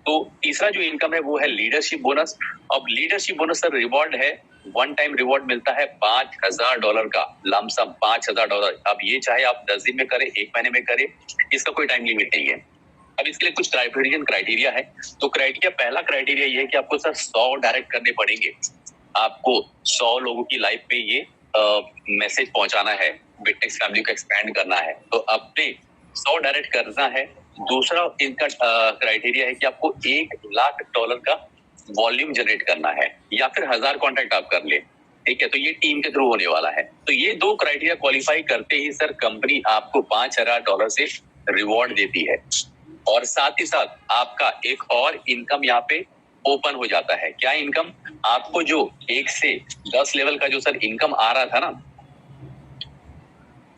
तो तीसरा जो इनकम है वो है लीडरशिप बोनस। अब लीडरशिप बोनस सर रिवॉर्ड है, 1 टाइम रिवॉर्ड मिलता है $5,000 का, लमसम $5,000। अब ये चाहे आप 10 दिन में करें, 1 महीने में करें, इसका कोई टाइम लिमिट नहीं है। अब इसके लिए कुछ क्राइटेरिया है। तो क्राइटेरिया, पहला क्राइटेरिया ये है कि आपको सर 100 डायरेक्ट करने पड़ेंगे। आपको 100 लोगों की लाइफ पे ये मैसेज पहुंचाना है, बिटनेक्स फैमिली को एक्सपैंड करना है, तो अपने 100 डायरेक्ट करना है। दूसरा इनका क्राइटेरिया है कि आपको $1,00,000 का वॉल्यूम जनरेट करना है, या फिर 1000 कॉन्ट्रैक्ट आप कर ले। ठीक है, तो ये टीम के थ्रू होने वाला है। तो ये 2 क्राइटेरिया क्वालिफाई करते ही सर कंपनी आपको $5,000 से रिवॉर्ड देती है। और साथ ही साथ आपका एक और इनकम यहाँ पे ओपन हो जाता है। क्या इनकम? आपको जो 1 से 10 लेवल का जो सर इनकम आ रहा था ना,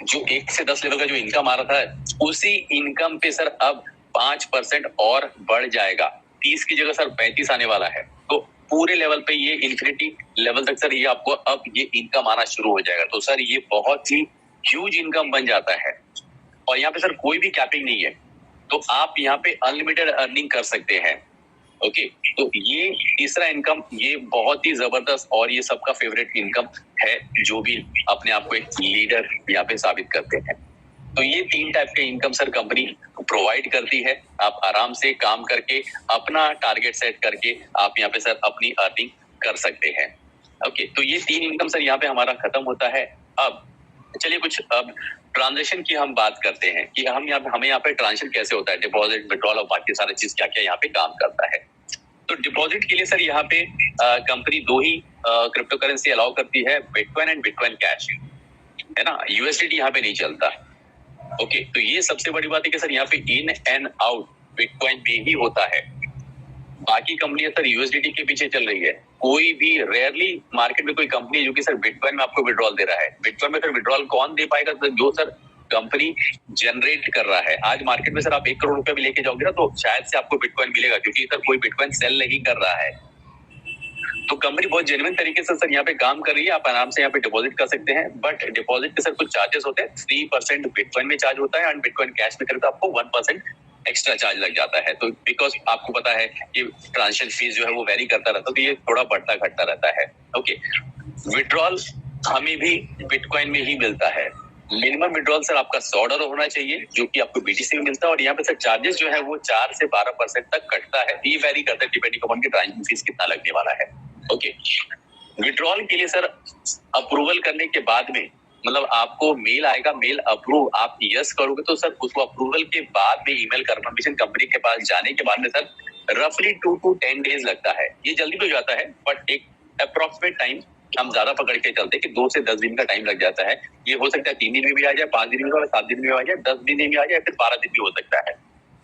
जो 1 से 10 लेवल का जो इनकम आ रहा था, उसी इनकम पे सर अब 5% और बढ़ जाएगा। 30 की जगह सर 35 आने वाला है। तो पूरे लेवल पे ये इंफिनिटी लेवल तक सर ये आपको अब ये इनकम आना शुरू हो जाएगा। तो सर ये बहुत ही ह्यूज इनकम बन जाता है और यहाँ पे सर कोई भी कैपिंग नहीं है, तो आप यहाँ पे अनलिमिटेड अर्निंग कर सकते हैं। ओके, तो ये तीसरा इनकम ये बहुत ही जबरदस्त और ये सबका फेवरेट इनकम है, जो भी अपने आप को एक लीडर यहाँ पे साबित करते हैं। तो ये 3 टाइप के इनकम सर कंपनी प्रोवाइड करती है। आप आराम से काम करके अपना टारगेट सेट करके आप यहाँ पे सर अपनी अर्निंग कर सकते हैं। ओके, तो ये 3 इनकम सर यहाँ पे हमारा खत्म होता है। अब चलिए कुछ अब ट्रांजेक्शन की हम बात करते हैं कि हमें यहाँ पे ट्रांजेक्शन कैसे होता है, डिपॉजिट, विड्रॉल और बाकी सारी चीज क्या क्या यहाँ पे काम करता है। तो डिपॉजिट के लिए सर यहाँ पे कंपनी 2 ही क्रिप्टो करेंसी अलाउ करती है, बिटकॉइन एंड बिटकॉइन कैश, है ना। यूएसडीटी यहाँ पे नहीं चलता। ओके, तो ये सबसे बड़ी बात है कि सर यहाँ पे इन एंड आउट बिटकॉइन में ही होता है। बाकी कंपनियां सर यूएसडीटी के पीछे चल रही है। कोई भी रेयरली मार्केट में कोई कंपनी है जो कि सर बिटकॉइन में आपको विड्रॉल दे रहा है। बिटकॉइन में सर विड्रॉल कौन दे पाएगा? सर जो सर कंपनी जनरेट कर रहा है। आज मार्केट में सर आप 1 करोड़ रुपया भी लेके जाओगे ना तो शायद से आपको बिटकॉइन मिलेगा, क्योंकि सर कोई बिटकॉइन सेल नहीं कर रहा है। तो कंपनी बहुत जेन्युइन तरीके से सर यहाँ पे काम कर रही है। आप आराम से यहाँ पे डिपॉजिट कर सकते हैं, बट डिपॉजिट के सर कुछ चार्जेस होते हैं। 3% बिटकॉइन में चार्ज होता है एंड बिटकॉइन कैश में करें तो आपको 1% एक्स्ट्रा चार्ज लग जाता है। तो बिकॉज आपको पता है कि ट्रांजेक्शन फीस जो है वो वेरी करता रहता है, तो ये थोड़ा बढ़ता घटता रहता है। ओके, विड्रॉल हमें भी बिटकॉइन में ही मिलता है। मिनिमम विड्रॉल सर आपका $100 होना चाहिए, जो कि आपको बीटीसी में मिलता है। और यहाँ पे सर चार्जेस जो है वो 4 से 12% तक कटता है। ये वेरी करता है डिपेंडिंग अपॉन की ट्रांजेक्शन फीस कितना लगने वाला है। ओके, विड्रॉल के लिए सर अप्रूवल करने के बाद में मतलब आपको मेल आएगा, मेल अप्रूव आप यस करोगे तो सर उसको अप्रूवल के बाद में ईमेल कंफर्मेशन कंपनी के पास जाने के बाद में सर रफली 2 to 10 डेज लगता है। ये जल्दी तो जाता है, बट एक अप्रोक्सीमेट टाइम हम ज्यादा पकड़ के चलते कि 2 से 10 दिन का टाइम लग जाता है। ये हो सकता है 3 दिन में भी आ जाए, 5 दिन में भी आ जाए, 7 दिन में भी आ जाए, 10 दिन में भी आ जाए, फिर 12 दिन भी हो सकता है।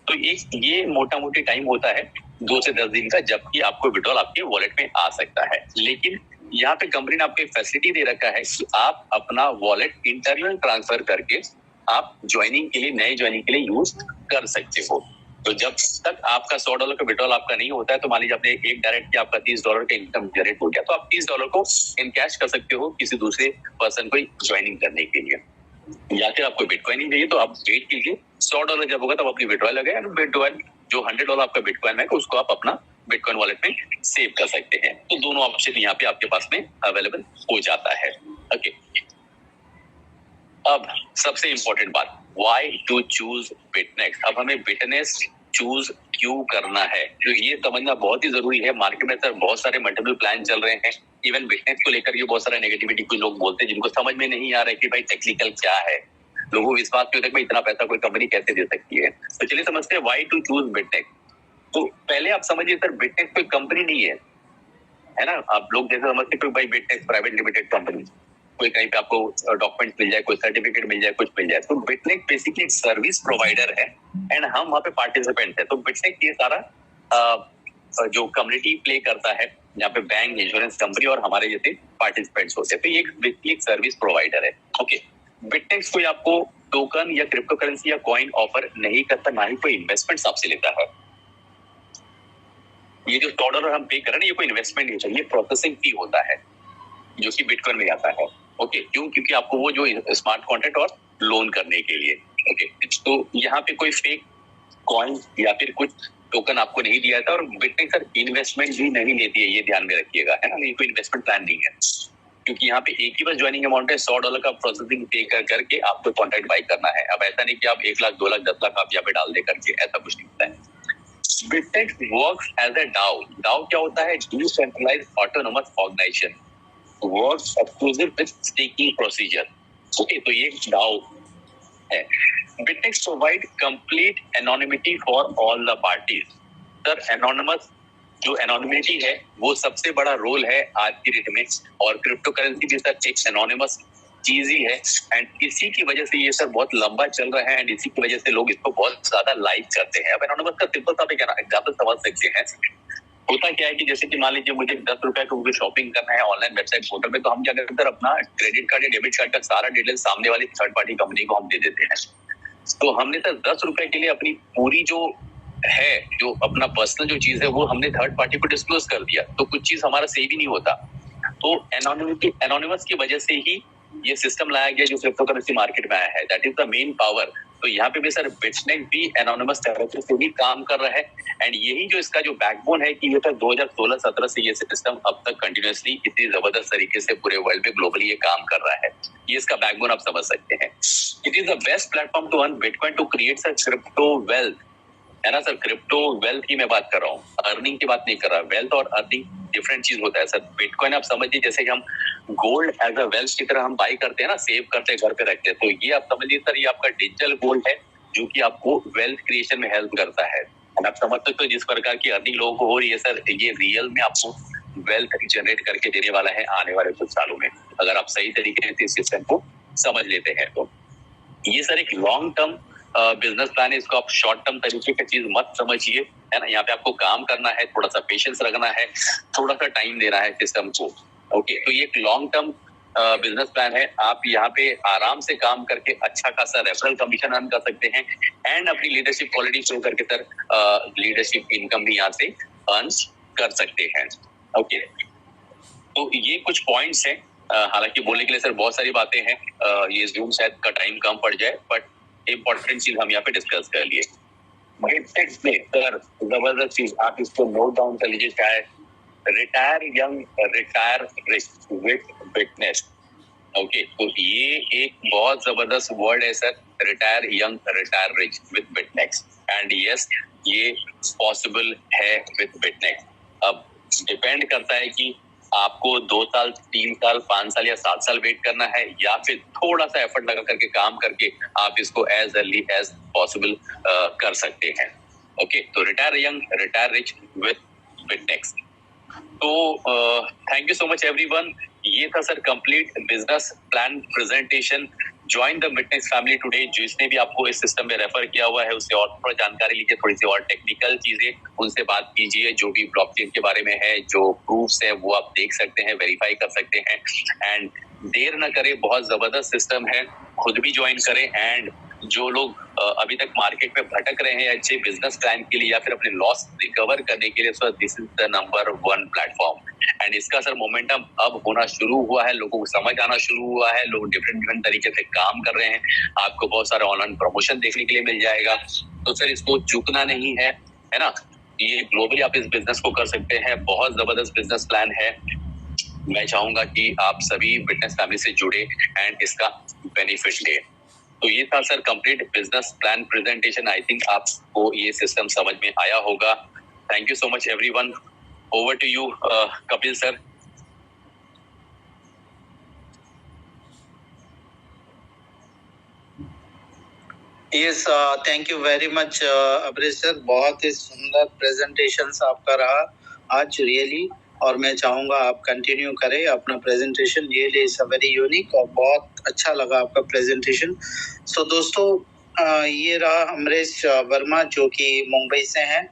तो ये मोटा मोटी टाइम होता है 2 से 10 दिन का, जबकि आपको विड्रॉल आपके वॉलेट में आ सकता है। लेकिन यहाँ पे कंपनी ने आपको एक फैसिलिटी दे रखा है कि आप अपना वॉलेट इंटरनल ट्रांसफर करके आप ज्वाइनिंग के लिए, नए ज्वाइनिंग के लिए यूज कर सकते हो। तो जब तक आपका $100 का विड्रॉल आपका नहीं होता है, तो मान लीजिए आपने एक डायरेक्ट किया, आपका $30 का इनकम जनरेट हो गया, तो आप $30 को इन कैश कर सकते हो किसी दूसरे पर्सन को ज्वाइनिंग करने के लिए। या फिर आपको बिटकॉइन ही चाहिए तो आप वेट कीजिए, $100 जब होगा तब अपनी विड्रॉल लगाए। विड्रॉल जो $100 आपका बिटकॉइन है उसको आप अपना बिटकॉइन वॉलेट में सेव कर सकते हैं। तो दोनों ऑप्शन यहाँ पे आपके पास में अवेलेबल हो जाता है। ओके, अब सबसे इंपॉर्टेंट बात, व्हाई टू चूज बिटनेक्स। अब हमें बिटनेक्स चूज क्यों करना है, तो ये समझना बहुत ही जरूरी है। मार्केट में सर बहुत सारे मल्टीपल प्लान चल रहे हैं। इवन बिटनेक्स को लेकर ये बहुत सारा नेगेटिविटी कुछ लोग बोलते हैं, जिनको समझ में नहीं आ रहा है कि भाई टेक्निकल क्या है। लोगों को विश्वास क्यों होता है इतना पैसा कोई कंपनी कैसे दे सकती है। तो चलिए समझते हैं व्हाई टू चूज बिटनेक्स। तो पहले आप समझिए सर, बिटनेक्स कोई कंपनी नहीं है ना। आप लोग जैसे समझते कोई भाई बिटनेक्स प्राइवेट लिमिटेड कंपनी, कोई कहीं पे आपको डॉक्यूमेंट मिल जाए, कोई सर्टिफिकेट मिल जाए, कुछ मिल जाए। तो बिटनेक्स बेसिकली एक सर्विस प्रोवाइडर है एंड हम वहाँ पे पार्टिसिपेंट है। तो बिटनेक्स ये सारा जो कम्युनिटी प्ले करता है, यहाँ पे बैंक, इंश्योरेंस कंपनी और हमारे जैसे पार्टिसिपेंट्स होते हैं। तो ये एक सर्विस प्रोवाइडर है। ओके, बिटनेक्स कोई आपको टोकन या क्रिप्टो करेंसी या कॉइन ऑफर नहीं करता, ना ही कोई इन्वेस्टमेंट आपसे लेता है। ये जो $100 हम पे कर रहे हैं, ये कोई इन्वेस्टमेंट नहीं चाहिए, प्रोसेसिंग फी होता है जो कि बिटकॉइन में आता है। ओके, क्यों? क्योंकि आपको वो जो स्मार्ट कॉन्ट्रैक्ट और लोन करने के लिए। ओके, तो यहाँ पे कोई फेक कॉइन या फिर कुछ टोकन आपको नहीं दिया था। और बिटनेक्स सर इन्वेस्टमेंट भी नहीं लेती है, ये ध्यान में रखिएगा, है ना। ये कोई इन्वेस्टमेंट प्लान नहीं है, क्योंकि यहाँ पे एक ही बस ज्वाइनिंग अमाउंट है, $100 का प्रोसेसिंग पे कर करके आपको कॉन्ट्रैक्ट बाई करना है। अब ऐसा नहीं कि आप 1 लाख, 2 लाख, 10 लाख आप यहाँ पे डाल दे करके, ऐसा कुछ नहीं होता है। Bitnex works as a DAO. DAO क्या होता है? Decentralized autonomous organization, works exclusive with staking procedure. Okay, तो ये डाओ है। Bitnex provide complete anonymity for all the parties. Sir anonymous जो एनोनिमिटी है वो सबसे बड़ा रोल है आज की डेट में, और क्रिप्टो करेंसी भी सर एक एनोनिमस चीज ही है। एंड इसी की वजह से ये सर बहुत लंबा चल रहा है एंड इसी की वजह से लोग इसको बहुत ज्यादा लाइक करते हैं। अब एनोनिमस का सिंपल सा एग्जांपल समझ सकते हैं। होता क्या है कि जैसे कि मान लीजिए मुझे 10 रुपए का मुझे शॉपिंग करना है ऑनलाइन वेबसाइट पोर्टल पे, तो हम क्या करते हैं, अपना क्रेडिट कार्ड या डेबिट कार्ड का सारा डिटेल सामने वाली थर्ड पार्टी कंपनी को हम दे देते हैं। तो हमने सर 10 रुपए के लिए अपनी पूरी जो है, जो अपना पर्सनल जो चीज है, वो हमने थर्ड पार्टी को डिस्क्लोज कर दिया, तो कुछ चीज हमारा सही भी नहीं होता। तो एनोनिमस की वजह से ही ये सिस्टम लाया गया जो क्रिप्टो करेंसी मार्केट में आया है। That is the main power. तो यहाँ पे भी सर बिटनेक्स भी एनोनिमस तरीके से भी काम कर रहा है, एंड यही जो इसका जो बैकबोन है कि ये तो 2016-17 से ये सिस्टम अब तक कंटिन्यूअसली इतनी जबरदस्त तरीके से पूरे वर्ल्ड में ग्लोबली ये काम कर रहा है। ये इसका बैकबोन आप समझ सकते हैं। It is the best platform to earn bitcoin to create sir crypto wealth, है ना सर। क्रिप्टो वेल्थ की मैं बात कर रहा हूँ, अर्निंग की बात नहीं कर रहा। वेल्थ और अर्निंग डिफरेंट चीज होता है सर। बिटकॉइन आप समझिए जैसे कि हम गोल्ड एज अ वेल्थ की तरह हम बाई करते हैं ना, सेव करते हैं, घर पे रखते हैं, तो ये आप समझिए सर, ये आपका डिजिटल गोल्ड है जो कि आपको वेल्थ क्रिएशन में हेल्प करता है। आप समझ सकते हो जिस प्रकार की अर्निंग लोगों को हो रही है सर, ये रियल में आपको वेल्थ जनरेट करके देने वाला है आने वाले कुछ सालों में, अगर आप सही तरीके से इस सिस्टम को समझ लेते हैं तो। ये सर एक लॉन्ग टर्म बिजनेस प्लान है, इसको आप शॉर्ट टर्म तरीके की चीज मत समझिए, है ना। यहाँ पे आपको काम करना है, थोड़ा सा पेशेंस रखना है, थोड़ा सा टाइम देना है सिस्टम को। ओके, तो ये एक लॉन्ग टर्म बिजनेस प्लान है। आप यहाँ पे आराम से काम करके अच्छा खासा रेफरल कमीशन अर्न कर सकते हैं, एंड अपनी लीडरशिप क्वालिटी शो करके सर लीडरशिप इनकम भी यहाँ से अर्न कर सकते हैं। ओके, तो ये कुछ पॉइंट्स हैं। हालांकि बोलने के लिए सर बहुत सारी बातें हैं, ये जूम शायद का टाइम कम पड़ जाए, बट इम्पोर्टेंट चीज हम यहाँ पे डिस्कस कर लिए। बिटनेक्स में सर जबरदस्त चीज, आप इसको नोट डाउन कर लीजिए, क्या है, retire young retire rich with Bitnex. Okay, तो ये एक बहुत जबरदस्त वर्ड है sir, retire young retire rich with Bitnex, and yes ये पॉसिबल है विद बिटनेक्स। अब डिपेंड करता है कि आपको 2 साल 3 साल 5 साल या 7 साल वेट करना है, या फिर थोड़ा सा एफर्ट लगा करके काम करके आप इसको एज अर्ली एज पॉसिबल कर सकते हैं। ओके, तो retire young retire rich with Bitnex. तो thank you so much everyone. ये था sir complete business plan presentation. Join the Bitnex family today. जिसने भी आपको इस सिस्टम में रेफर किया हुआ है उससे और थोड़ा जानकारी लीजिए, थोड़ी सी और टेक्निकल चीजें उनसे बात कीजिए, जो भी ब्लॉकचेन के बारे में है, जो प्रूफ्स है वो आप देख सकते हैं, वेरीफाई कर सकते हैं, एंड देर न करें, बहुत जबरदस्त सिस्टम है, खुद भी ज्वाइन करें। एंड जो लोग अभी तक मार्केट में भटक रहे हैं अच्छे बिजनेस प्लान के लिए या फिर अपने लॉस रिकवर करने के लिए, so this is the number 1 platform. And इसका सर मोमेंटम अब होना शुरू हुआ है, लोगों को समझ आना शुरू हुआ है, लोग डिफरेंट तरीके से काम कर रहे हैं, आपको बहुत सारे ऑनलाइन प्रमोशन देखने के लिए मिल जाएगा। तो सर इसको चूकना नहीं है ना। ये ग्लोबली आप इस बिजनेस को कर सकते हैं, बहुत जबरदस्त बिजनेस प्लान है। मैं चाहूंगा कि आप सभी बिटनेक्स फैमिली से जुड़े एंड इसका बेनिफिट लें। तो ये था sir complete business plan presentation. I think आपको ये सिस्टम समझ में आया होगा। Thank you so much everyone. Over to you Kapil sir. Yes, thank you very much Amrish sir. बहुत ही सुंदर प्रेजेंटेशन आपका रहा आज रियली, और मैं चाहूंगा आप कंटिन्यू करें अपना presentation. Really is a very unique और बहुत अच्छा लगा आपका प्रेजेंटेशन। सो दोस्तों, ये रहा अमरीश वर्मा जो कि मुंबई से हैं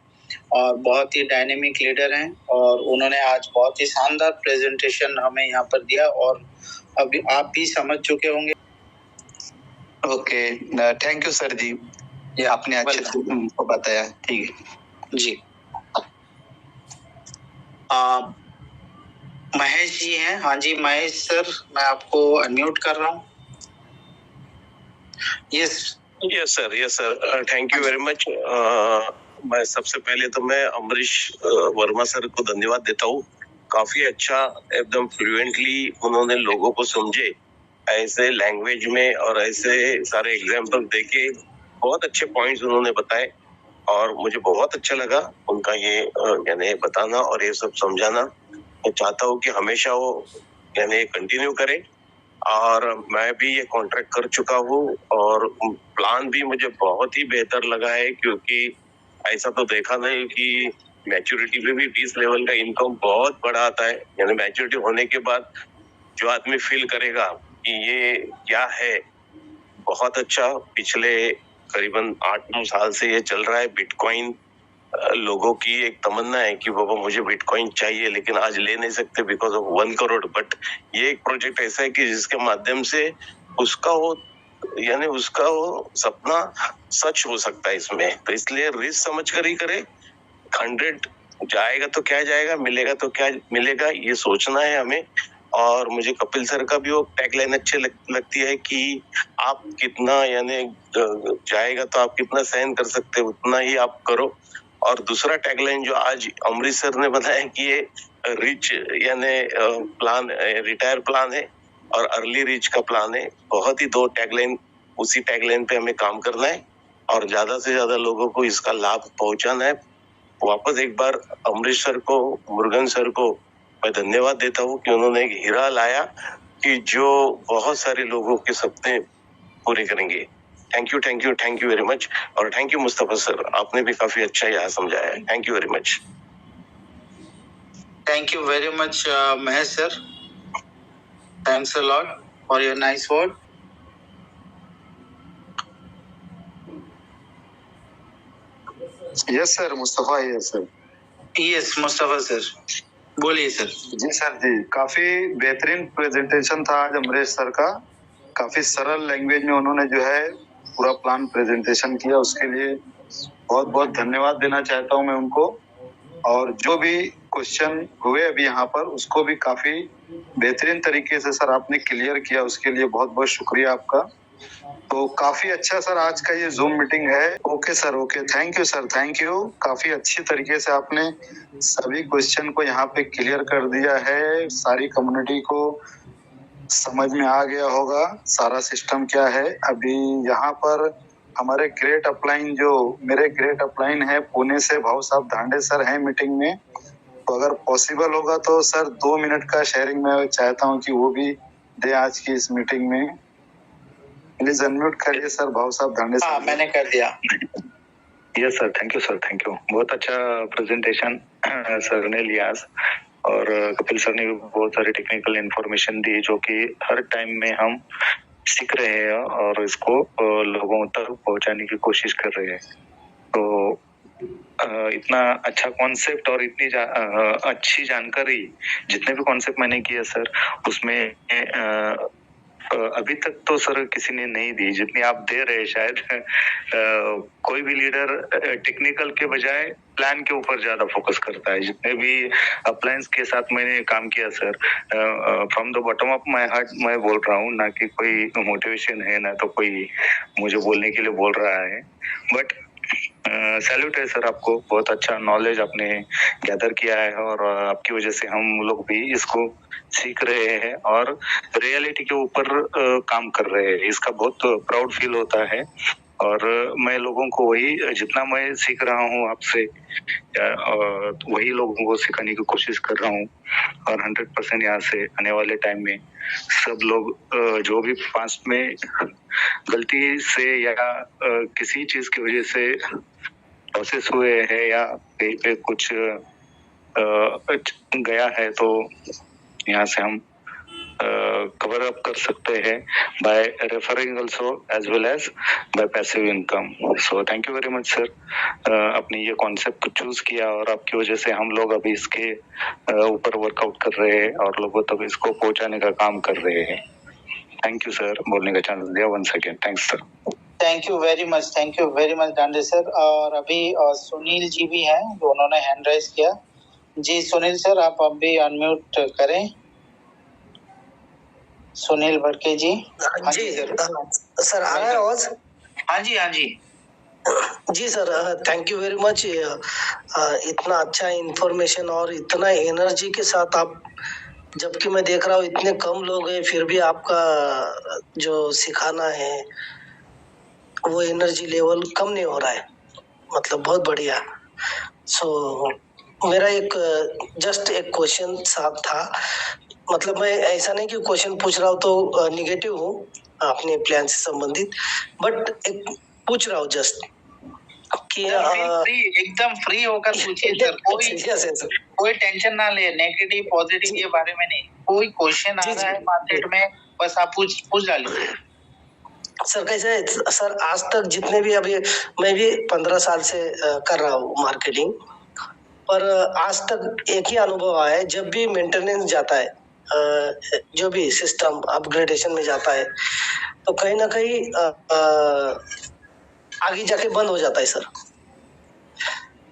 और बहुत ही डायनेमिक लीडर हैं, और उन्होंने आज बहुत ही शानदार प्रेजेंटेशन हमें यहाँ पर दिया, और अभी आप भी समझ चुके होंगे। ओके, थैंक यू सर जी, ये आपने अच्छे से हमको बताया। ठीक है जी। महेश जी हैं। हाँ जी महेश सर, मैं आपको अनम्यूट कर रहा हूँ। Yes sir, thank you very much. मैं सबसे पहले तो मैं अमरीश वर्मा सर को धन्यवाद देता हूँ। काफी अच्छा, एकदम फ्लुएंटली उन्होंने लोगों को समझे ऐसे लैंग्वेज में और ऐसे सारे एग्जाम्पल देके बहुत अच्छे पॉइंट्स उन्होंने बताए, और मुझे बहुत अच्छा लगा उनका ये यानी बताना और ये सब समझाना। मैं चाहता हूँ कि हमेशा वो यानी कंटिन्यू करें, और मैं भी ये कॉन्ट्रैक्ट कर चुका हूँ, और प्लान भी मुझे बहुत ही बेहतर लगा है, क्योंकि ऐसा तो देखा नहीं कि मैच्योरिटी पे भी 20 लेवल का इनकम बहुत बड़ा आता है। यानी मैच्योरिटी होने के बाद जो आदमी फील करेगा कि ये क्या है, बहुत अच्छा। पिछले करीबन 8-9 साल से ये चल रहा है बिटकॉइन, लोगों की एक तमन्ना है कि बाबा मुझे बिटकॉइन चाहिए, लेकिन आज ले नहीं सकते बिकॉज ऑफ 1 करोड़। बट ये एक प्रोजेक्ट ऐसा है कि जिसके माध्यम से उसका वो सपना सच हो सकता है इसमें। तो इसलिए रिस्क समझ कर ही करे। 100 जाएगा तो क्या जाएगा, मिलेगा तो क्या मिलेगा, ये सोचना है हमें। और मुझे कपिल सर का भी वो टैगलाइन अच्छी लगती है कि आप कितना जाएगा तो आप कितना सहन कर सकते हो उतना ही आप करो। और दूसरा टैगलाइन जो आज अमरीश सर ने बताया कि ये रिच प्लान, रिटायर प्लान है और अर्ली रिच का प्लान है। बहुत ही 2 टैगलाइन, उसी टैगलाइन पे हमें काम करना है और ज्यादा से ज्यादा लोगों को इसका लाभ पहुंचाना है। वापस एक बार अमरीश सर को, मुरुगन सर को मैं धन्यवाद देता हूँ कि उन्होंने एक हीरा लाया कि जो बहुत सारे लोगों के सपने पूरे करेंगे। Thank you very much. और थैंक यू मुस्तफा सर, आपने भी काफी अच्छा यहाँ समझाया है। Thank you very much. Thank you very much, Mahesh sir. Thanks a lot for your nice word. Yes sir, Mustafa yes sir. Yes, Mustafa sir, बोलिए सर। जी सर जी, काफी बेहतरीन प्रेजेंटेशन था आज अमरीश सर का। काफी सरल लैंग्वेज में उन्होंने जो है पूरा प्लान प्रेजेंटेशन किया, उसके लिए बहुत बहुत धन्यवाद देना चाहता हूं मैं उनको। और जो भी क्वेश्चन हुए अभी यहाँ पर, उसको भी काफी बेहतरीन तरीके से सर आपने क्लियर किया, उसके लिए बहुत बहुत शुक्रिया आपका। तो काफी अच्छा सर आज का ये जूम मीटिंग है। Okay sir, okay, thank you sir, thank you. काफी अच्छी तरीके से आपने सभी क्वेश्चन को यहाँ पे क्लियर कर दिया है। सारी कम्युनिटी को समझ में आ गया होगा सारा सिस्टम क्या है। अभी यहाँ पर हमारे ग्रेट अपलाइन, जो मेरे ग्रेट अपलाइन है पुणे से, भाऊ साहब धांडे सर हैं मीटिंग में। तो अगर पॉसिबल होगा तो सर 2 मिनट का शेयरिंग मैं चाहता हूँ कि वो भी दे आज की इस मीटिंग में। प्लीज अनम्यूट करिए सर, भाऊ साहब धांडे सर। मैंने कर दिया। Yes sir, thank you sir, thank you. बहुत अच्छा प्रेजेंटेशन सर ने लिया आज, और कपिल सर ने भी बहुत सारी टेक्निकल इंफॉर्मेशन दी जो कि हर टाइम में हम सीख रहे हैं और इसको लोगों तक पहुंचाने की कोशिश कर रहे हैं। तो इतना अच्छा कॉन्सेप्ट और इतनी अच्छी जानकारी, जितने भी कॉन्सेप्ट मैंने किया सर, उसमें अभी तक तो सर किसी ने नहीं दी जितनी आप दे रहे हैं। शायद कोई भी लीडर टेक्निकल के बजाय प्लान के ऊपर ज्यादा फोकस करता है। जितने भी अप्लायंस के साथ मैंने काम किया sir, from the bottom of my heart मैं बोल रहा हूँ, ना कि कोई मोटिवेशन है ना तो कोई मुझे बोलने के लिए बोल रहा है। बट सैल्यूट है सर आपको, बहुत अच्छा नॉलेज आपने गैदर किया है और आपकी वजह से हम लोग भी इसको सीख रहे हैं और रियलिटी के ऊपर काम कर रहे हैं। इसका बहुत प्राउड फील होता है और मैं लोगों को वही, जितना मैं सीख रहा हूँ आपसे, वही लोगों को सिखाने की कोशिश कर रहा हूँ। और 100% यहाँ से आने वाले टाइम में सब लोग जो भी पास्ट में गलती से या किसी चीज की वजह से प्रोसेस हुए हैं या कहीं पे कुछ गया है, तो यहाँ से हम कवर अप कर सकते हैं by referring also as well as by passive income. So thank you very much sir, आपने ये कॉन्सेप्ट को चूज किया और आपकी वजह से हम लोग अभी इसके ऊपर वर्कआउट कर रहे हैं और लोगों तक इसको पहुंचाने का काम कर रहे हैं। थैंक यू सर, बोलने का चांस दिया। Once again thanks sir. Thank you very much Dande sir. और अभी सुनील जी भी हैं जो उन्होंने हैंड राइज किया। जी सुनील सर, आप अभी अनम्यूट करें। सुनील भड़के जी। हाँ जी सर, आ रहा है आवाज? हाँ जी जी sir, thank you very much. इतना अच्छा इंफॉर्मेशन और इतना एनर्जी के साथ आप, जबकि मैं देख रहा हूँ इतने कम लोग हैं फिर भी आपका जो सिखाना है वो एनर्जी लेवल कम नहीं हो रहा है, मतलब बहुत बढ़िया। सो मेरा एक जस्ट एक क्वेश्चन साथ था, मतलब मैं ऐसा नहीं कि क्वेश्चन पूछ रहा हूँ तो निगेटिव हूँ अपने प्लान से संबंधित, बट एक पूछ रहा हूँ जस्ट कि एकदम फ्री होकर पूछिए सर। कोई टेंशन ना ले, नेगेटिव पॉजिटिव के बारे में नहीं। कोई क्वेश्चन आ रहा है मार्केट में, बस आप पूछ डालिए। सर कैसे है सर, आज तक जितने भी, अभी मैं भी 15 साल से कर रहा हूँ मार्केटिंग, पर आज तक एक ही अनुभव आया है, जब भी मेंटेनेंस जाता है, जो भी सिस्टम अपग्रेडेशन में जाता है, तो कहीं ना कहीं आगे जाके बंद हो जाता है सर।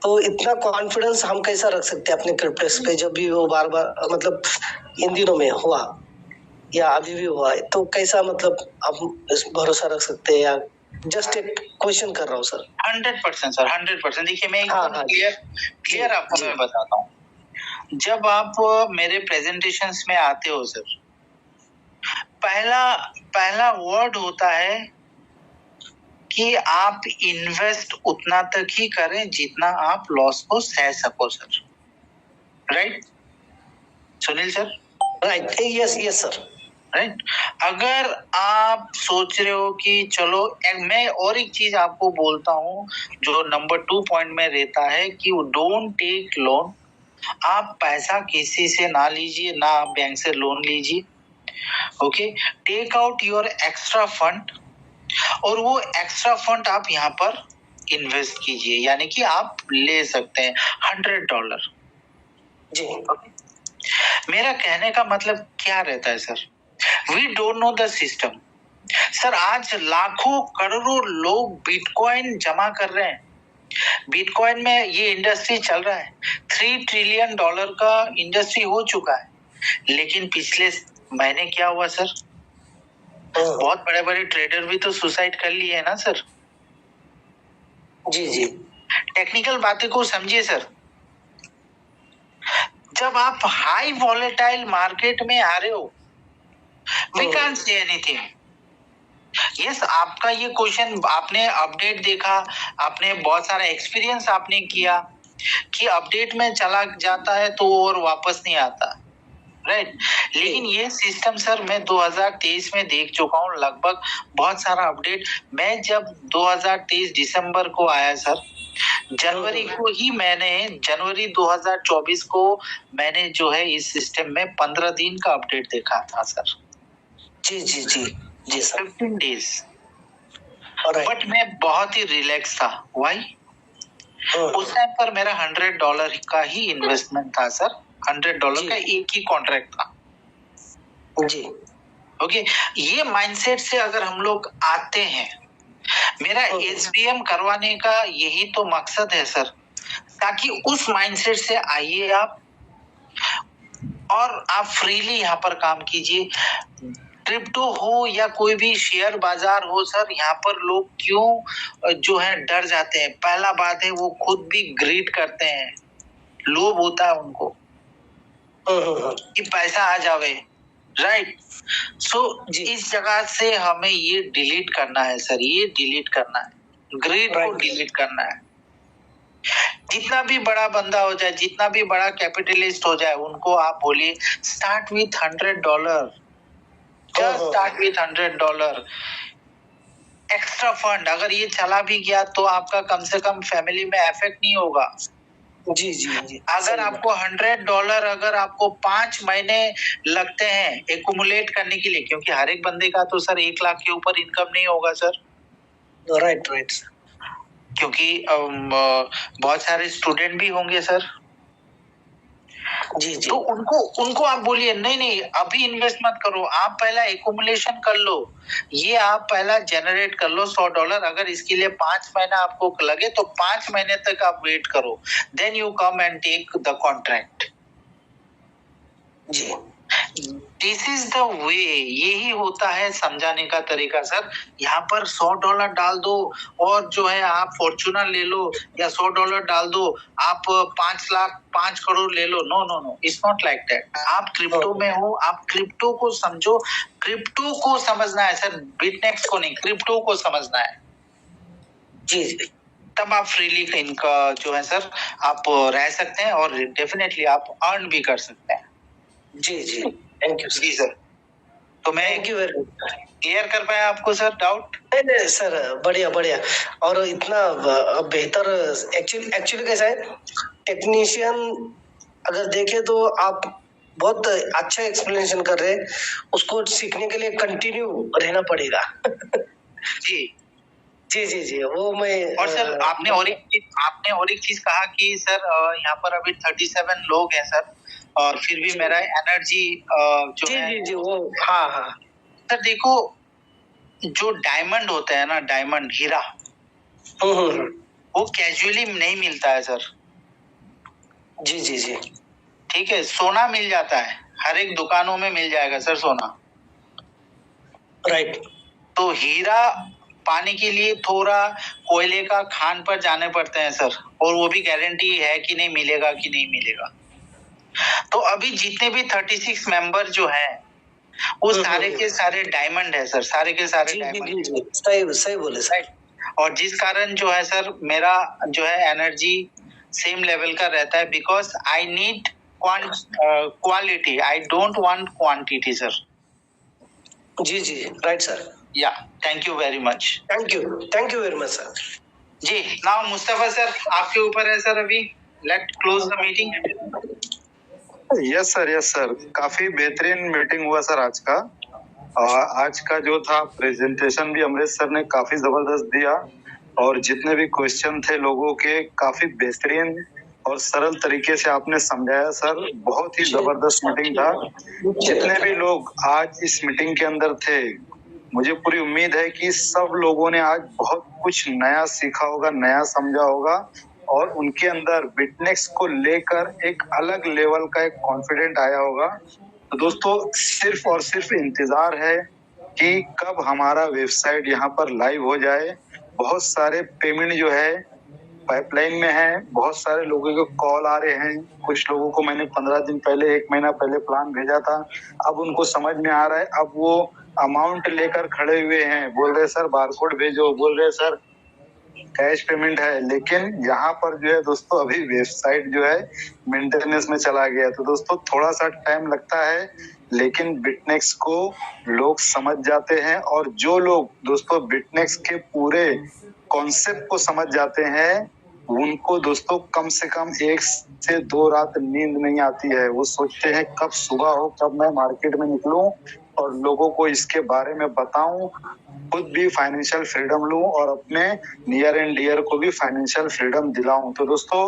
तो इतना कॉन्फिडेंस हम कैसा रख सकते हैं अपने क्रिप्टोस पे, जब भी वो बार बार, मतलब इन दिनों में हुआ या अभी भी हुआ है, तो कैसा, मतलब आप इस भरोसा रख सकते हैं, या जस्ट एक क्वेश्चन कर रहा हूँ सर। 100% सर, 100%। देखिए मैं हाँ, एकदम हाँ, क्लियर आपको जी। मैं बताता हूँ। जब आप मेरे प्रेजेंटेशंस में आते हो सर, पहला वर्ड होता है कि आप इन्वेस्ट उतना तक ही करें जितना आप लॉस को सह सको sir. Right Sunil sir? Right, yes yes sir. Right. अगर आप सोच रहे हो कि चलो, मैं और एक चीज आपको बोलता हूँ जो नंबर 2 पॉइंट में रहता है कि डोंट टेक लोन। आप पैसा किसी से ना लीजिए, ना आप बैंक से लोन लीजिए। Okay, take out your extra fund, और वो एक्स्ट्रा फंड आप यहाँ पर इन्वेस्ट कीजिए, यानी कि आप ले सकते हैं $100। जी। मेरा कहने का मतलब क्या रहता है sir, we don't know the system. Sir आज लाखों करोड़ों लोग बिटकॉइन जमा कर रहे हैं। बिटकॉइन में ये इंडस्ट्री चल रहा है, $3 ट्रिलियन का इंडस्ट्री हो चुका है। लेकिन पिछले महीने क्या हुआ सर, बहुत बड़े बड़े ट्रेडर भी तो सुसाइड कर लिए है ना सर। जी जी। टेक्निकल बातें को समझिए सर। जब आप हाई वॉलेटाइल मार्केट में आ रहे हो, we can't say anything. Yes, आपका ये क्वेश्चन, आपने अपडेट देखा, आपने बहुत सारा एक्सपीरियंस आपने किया कि अपडेट में चला जाता है तो और वापस नहीं आता। राइट, लेकिन ये सिस्टम सर मैं 2023 में देख चुका हूँ लगभग, बहुत सारा अपडेट। मैं जब 2023 दिसंबर को आया सर, जनवरी 2024 को मैंने जो है इस सिस्टम में 15 दिन का अपडेट देखा था सर। जी जी जी जी सर। 15 डेज। बट मैं बहुत ही रिलैक्स था। वाई? उस टाइम पर मेरा $100 का ही इन्वेस्टमेंट था सर। $100 का एक ही कॉन्ट्रैक्ट था। जी। ओके, ये माइंडसेट से अगर हम लोग आते हैं, मेरा एसबीएम करवाने का यही तो मकसद है सर, ताकि उस माइंडसेट से आइए आप और आप फ्रीली यहाँ पर काम कीजिए। क्रिप्टो हो या कोई भी शेयर बाजार हो सर, यहाँ पर लोग क्यों जो है डर जाते हैं? पहला बात है, वो खुद भी ग्रीड करते हैं, लोभ होता है उनको कि पैसा आ जावे। राइट, सो इस जगह से हमें ये डिलीट करना है सर, ये डिलीट करना है, ग्रीड को डिलीट करना है। जितना भी बड़ा बंदा हो जाए, जितना भी बड़ा कैपिटलिस्ट हो जाए, उनको आप बोलिए start with $100, just start with $100 extra fund. अगर ये चला भी गया तो आपका कम से कम फैमिली में इफेक्ट नहीं होगा। जी जी जी। अगर आपको $100 अगर आपको 5 महीने लगते हैं एक्यूमुलेट करने के लिए, क्योंकि हर एक बंदे का तो सर 1 लाख के ऊपर इनकम नहीं होगा सर। राइट राइट, क्योंकि बहुत सारे स्टूडेंट भी होंगे सर। जी जी। तो उनको आप बोलिए नहीं अभी इन्वेस्ट मत करो, आप पहला एक्यूमुलेशन कर लो, ये आप पहला जनरेट कर लो $100। अगर इसके लिए 5 महीना आपको लगे तो 5 महीने तक आप वेट करो, then you come and take the contract. जी, दिस इज द वे, यही होता है समझाने का तरीका सर। यहाँ पर $100 डाल दो और जो है आप फॉर्चूनर ले लो, या $100 डाल दो आप 5 लाख 5 करोड़ ले लो। No no no, it's not like that. आप क्रिप्टो में हो, आप क्रिप्टो को समझो, क्रिप्टो को समझना है सर, बिटनेक्स को नहीं, क्रिप्टो को समझना है। जी जी, तब आप फ्रीली इनका जो है सर आप रह सकते हैं और डेफिनेटली आप अर्न भी कर सकते हैं। जी जी, थैंक यू जी सर। तो मैं thank you very much. Clear कर पाया आपको सर डाउट? नहीं सर, बढ़िया बढ़िया, और इतना बेहतर। एक्चुअली कैसा है, टेक्नीशियन अगर देखे तो आप बहुत अच्छा एक्सप्लेनेशन कर रहे हैं, उसको सीखने के लिए कंटिन्यू रहना पड़ेगा। जी जी जी जी, वो मैं और सर आपने और एक चीज कहा कि सर यहाँ पर अभी 37 लोग हैं सर, और फिर भी मेरा एनर्जी जो जी है जी जी, वो हाँ हाँ सर देखो, जो डायमंड होता है ना, डायमंड हीरा, हम्म, वो कैजुअली नहीं मिलता है सर। जी जी जी, ठीक है, सोना मिल जाता है, हर एक दुकानों में मिल जाएगा सर सोना। राइट। तो हीरा पाने के लिए थोड़ा कोयले का खान पर जाने पड़ते हैं सर, और वो भी गारंटी है कि नहीं मिलेगा कि नहीं मिलेगा। तो अभी जितने भी 36 मेंबर जो हैं वो सारे के सारे डायमंड है सर, सारे के सारे जी जी डायमंड। जी जी, सही सही बोले सर। और जिस कारण जो है सर मेरा जो है एनर्जी सेम लेवल का रहता है, because I need quality, I don't want quantity sir. जी जी, right sir. Yeah thank you very much. Thank you very much sir. जी, नाउ मुस्तफा सर आपके ऊपर है सर, अभी let close the meeting. Yes sir, काफी बेहतरीन मीटिंग हुआ सर आज का। आज का जो था प्रेजेंटेशन भी अमरीश सर ने काफी जबरदस्त दिया, और जितने भी क्वेश्चन थे लोगों के काफी बेहतरीन और सरल तरीके से आपने समझाया सर। बहुत ही जबरदस्त मीटिंग था। जितने भी लोग आज इस मीटिंग के अंदर थे, मुझे पूरी उम्मीद है कि सब लोगों ने आज बहुत कुछ नया सीखा होगा, नया समझा होगा, और उनके अंदर बिटनेक्स को लेकर एक अलग लेवल का एक कॉन्फिडेंट आया होगा। तो दोस्तों सिर्फ और सिर्फ इंतजार है कि कब हमारा वेबसाइट यहाँ पर लाइव हो जाए। बहुत सारे पेमेंट जो है पाइपलाइन में है, बहुत सारे लोगों के कॉल आ रहे हैं। कुछ लोगों को मैंने 15 दिन पहले, 1 महीना पहले प्लान भेजा था, अब उनको समझ में आ रहा है, अब वो अमाउंट लेकर खड़े हुए हैं, बोल रहे सर बारकोड भेजो, बोल रहे सर कैश पेमेंट है। लेकिन यहाँ पर जो है दोस्तों अभी वेबसाइट जो है मेंटेनेंस में चला गया। तो दोस्तों थोड़ा सा टाइम लगता है, लेकिन बिटनेक्स को लोग समझ जाते हैं, और जो लोग दोस्तों बिटनेक्स के पूरे कॉन्सेप्ट को समझ जाते हैं, उनको दोस्तों कम से कम 1 से 2 रात नींद नहीं आती है। वो सोचते हैं कब सुबह हो, कब मैं मार्केट में निकलूं और लोगों को इसके बारे में बताऊं, खुद भी फाइनेंशियल फ्रीडम लूं और अपने नियर एंड डियर को भी फाइनेंशियल फ्रीडम दिलाऊं। तो दोस्तों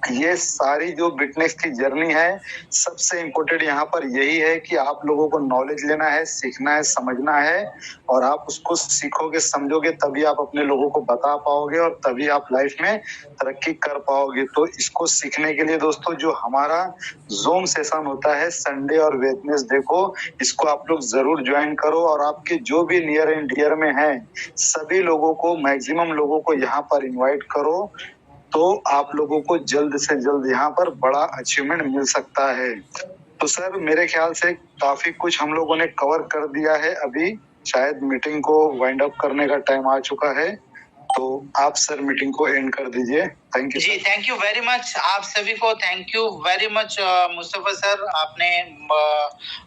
ये सारी जो बिटनेक्स की जर्नी है, सबसे इम्पोर्टेंट यहाँ पर यही है कि आप लोगों को नॉलेज लेना है, सीखना है, समझना है, और आप उसको सीखोगे, समझोगे, तभी आप अपने लोगों को बता पाओगे, और तभी आप लाइफ में तरक्की कर पाओगे। तो इसको सीखने के लिए दोस्तों जो हमारा जूम सेशन होता है संडे और वेडनेसडे को, इसको आप लोग जरूर ज्वाइन करो, और आपके जो भी नियर एंड डियर में हैं सभी लोगों को, मैक्सिमम लोगों को यहाँ पर इन्वाइट करो, तो आप लोगों को जल्द से जल्द यहाँ पर बड़ा अचीवमेंट मिल सकता है। तो सर मेरे ख्याल से काफी कुछ हम लोगों ने कवर कर दिया है। अभी शायद मीटिंग को वाइंड अप करने का टाइम आ चुका है, तो आप सर मीटिंग को एंड कर दीजिए। थैंक यू जी, थैंक यू वेरी मच आप सभी को, thank you very much Mustafa sir, आपने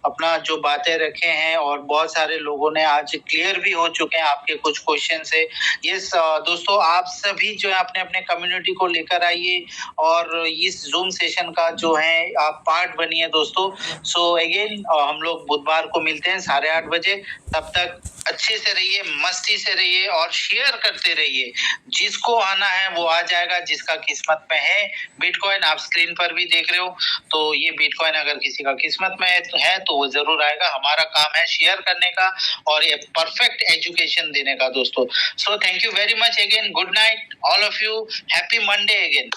अपना जो बातें रखे हैं, और बहुत सारे लोगों ने आज क्लियर भी हो चुके हैं आपके कुछ क्वेश्चन से। यस दोस्तों, आप सभी जो है अपने अपने कम्युनिटी को लेकर आइए, और इस जूम सेशन का जो है आप पार्ट बनिए दोस्तों। सो अगेन हम लोग बुधवार को मिलते हैं 8:30 बजे। तब तक अच्छे से रहिए, मस्ती से रहिए, और शेयर करते रहिए। जिसको आना है वो आ जाएगा, जिसका किस्मत में है। बिटकॉइन आप स्क्रीन पर भी देख रहे हो, तो ये बिटकॉइन अगर किसी का किस्मत में है तो वो जरूर आएगा। हमारा काम है शेयर करने का और ये परफेक्ट एजुकेशन देने का दोस्तों। सो thank you very much again, good night all of you, happy Monday again.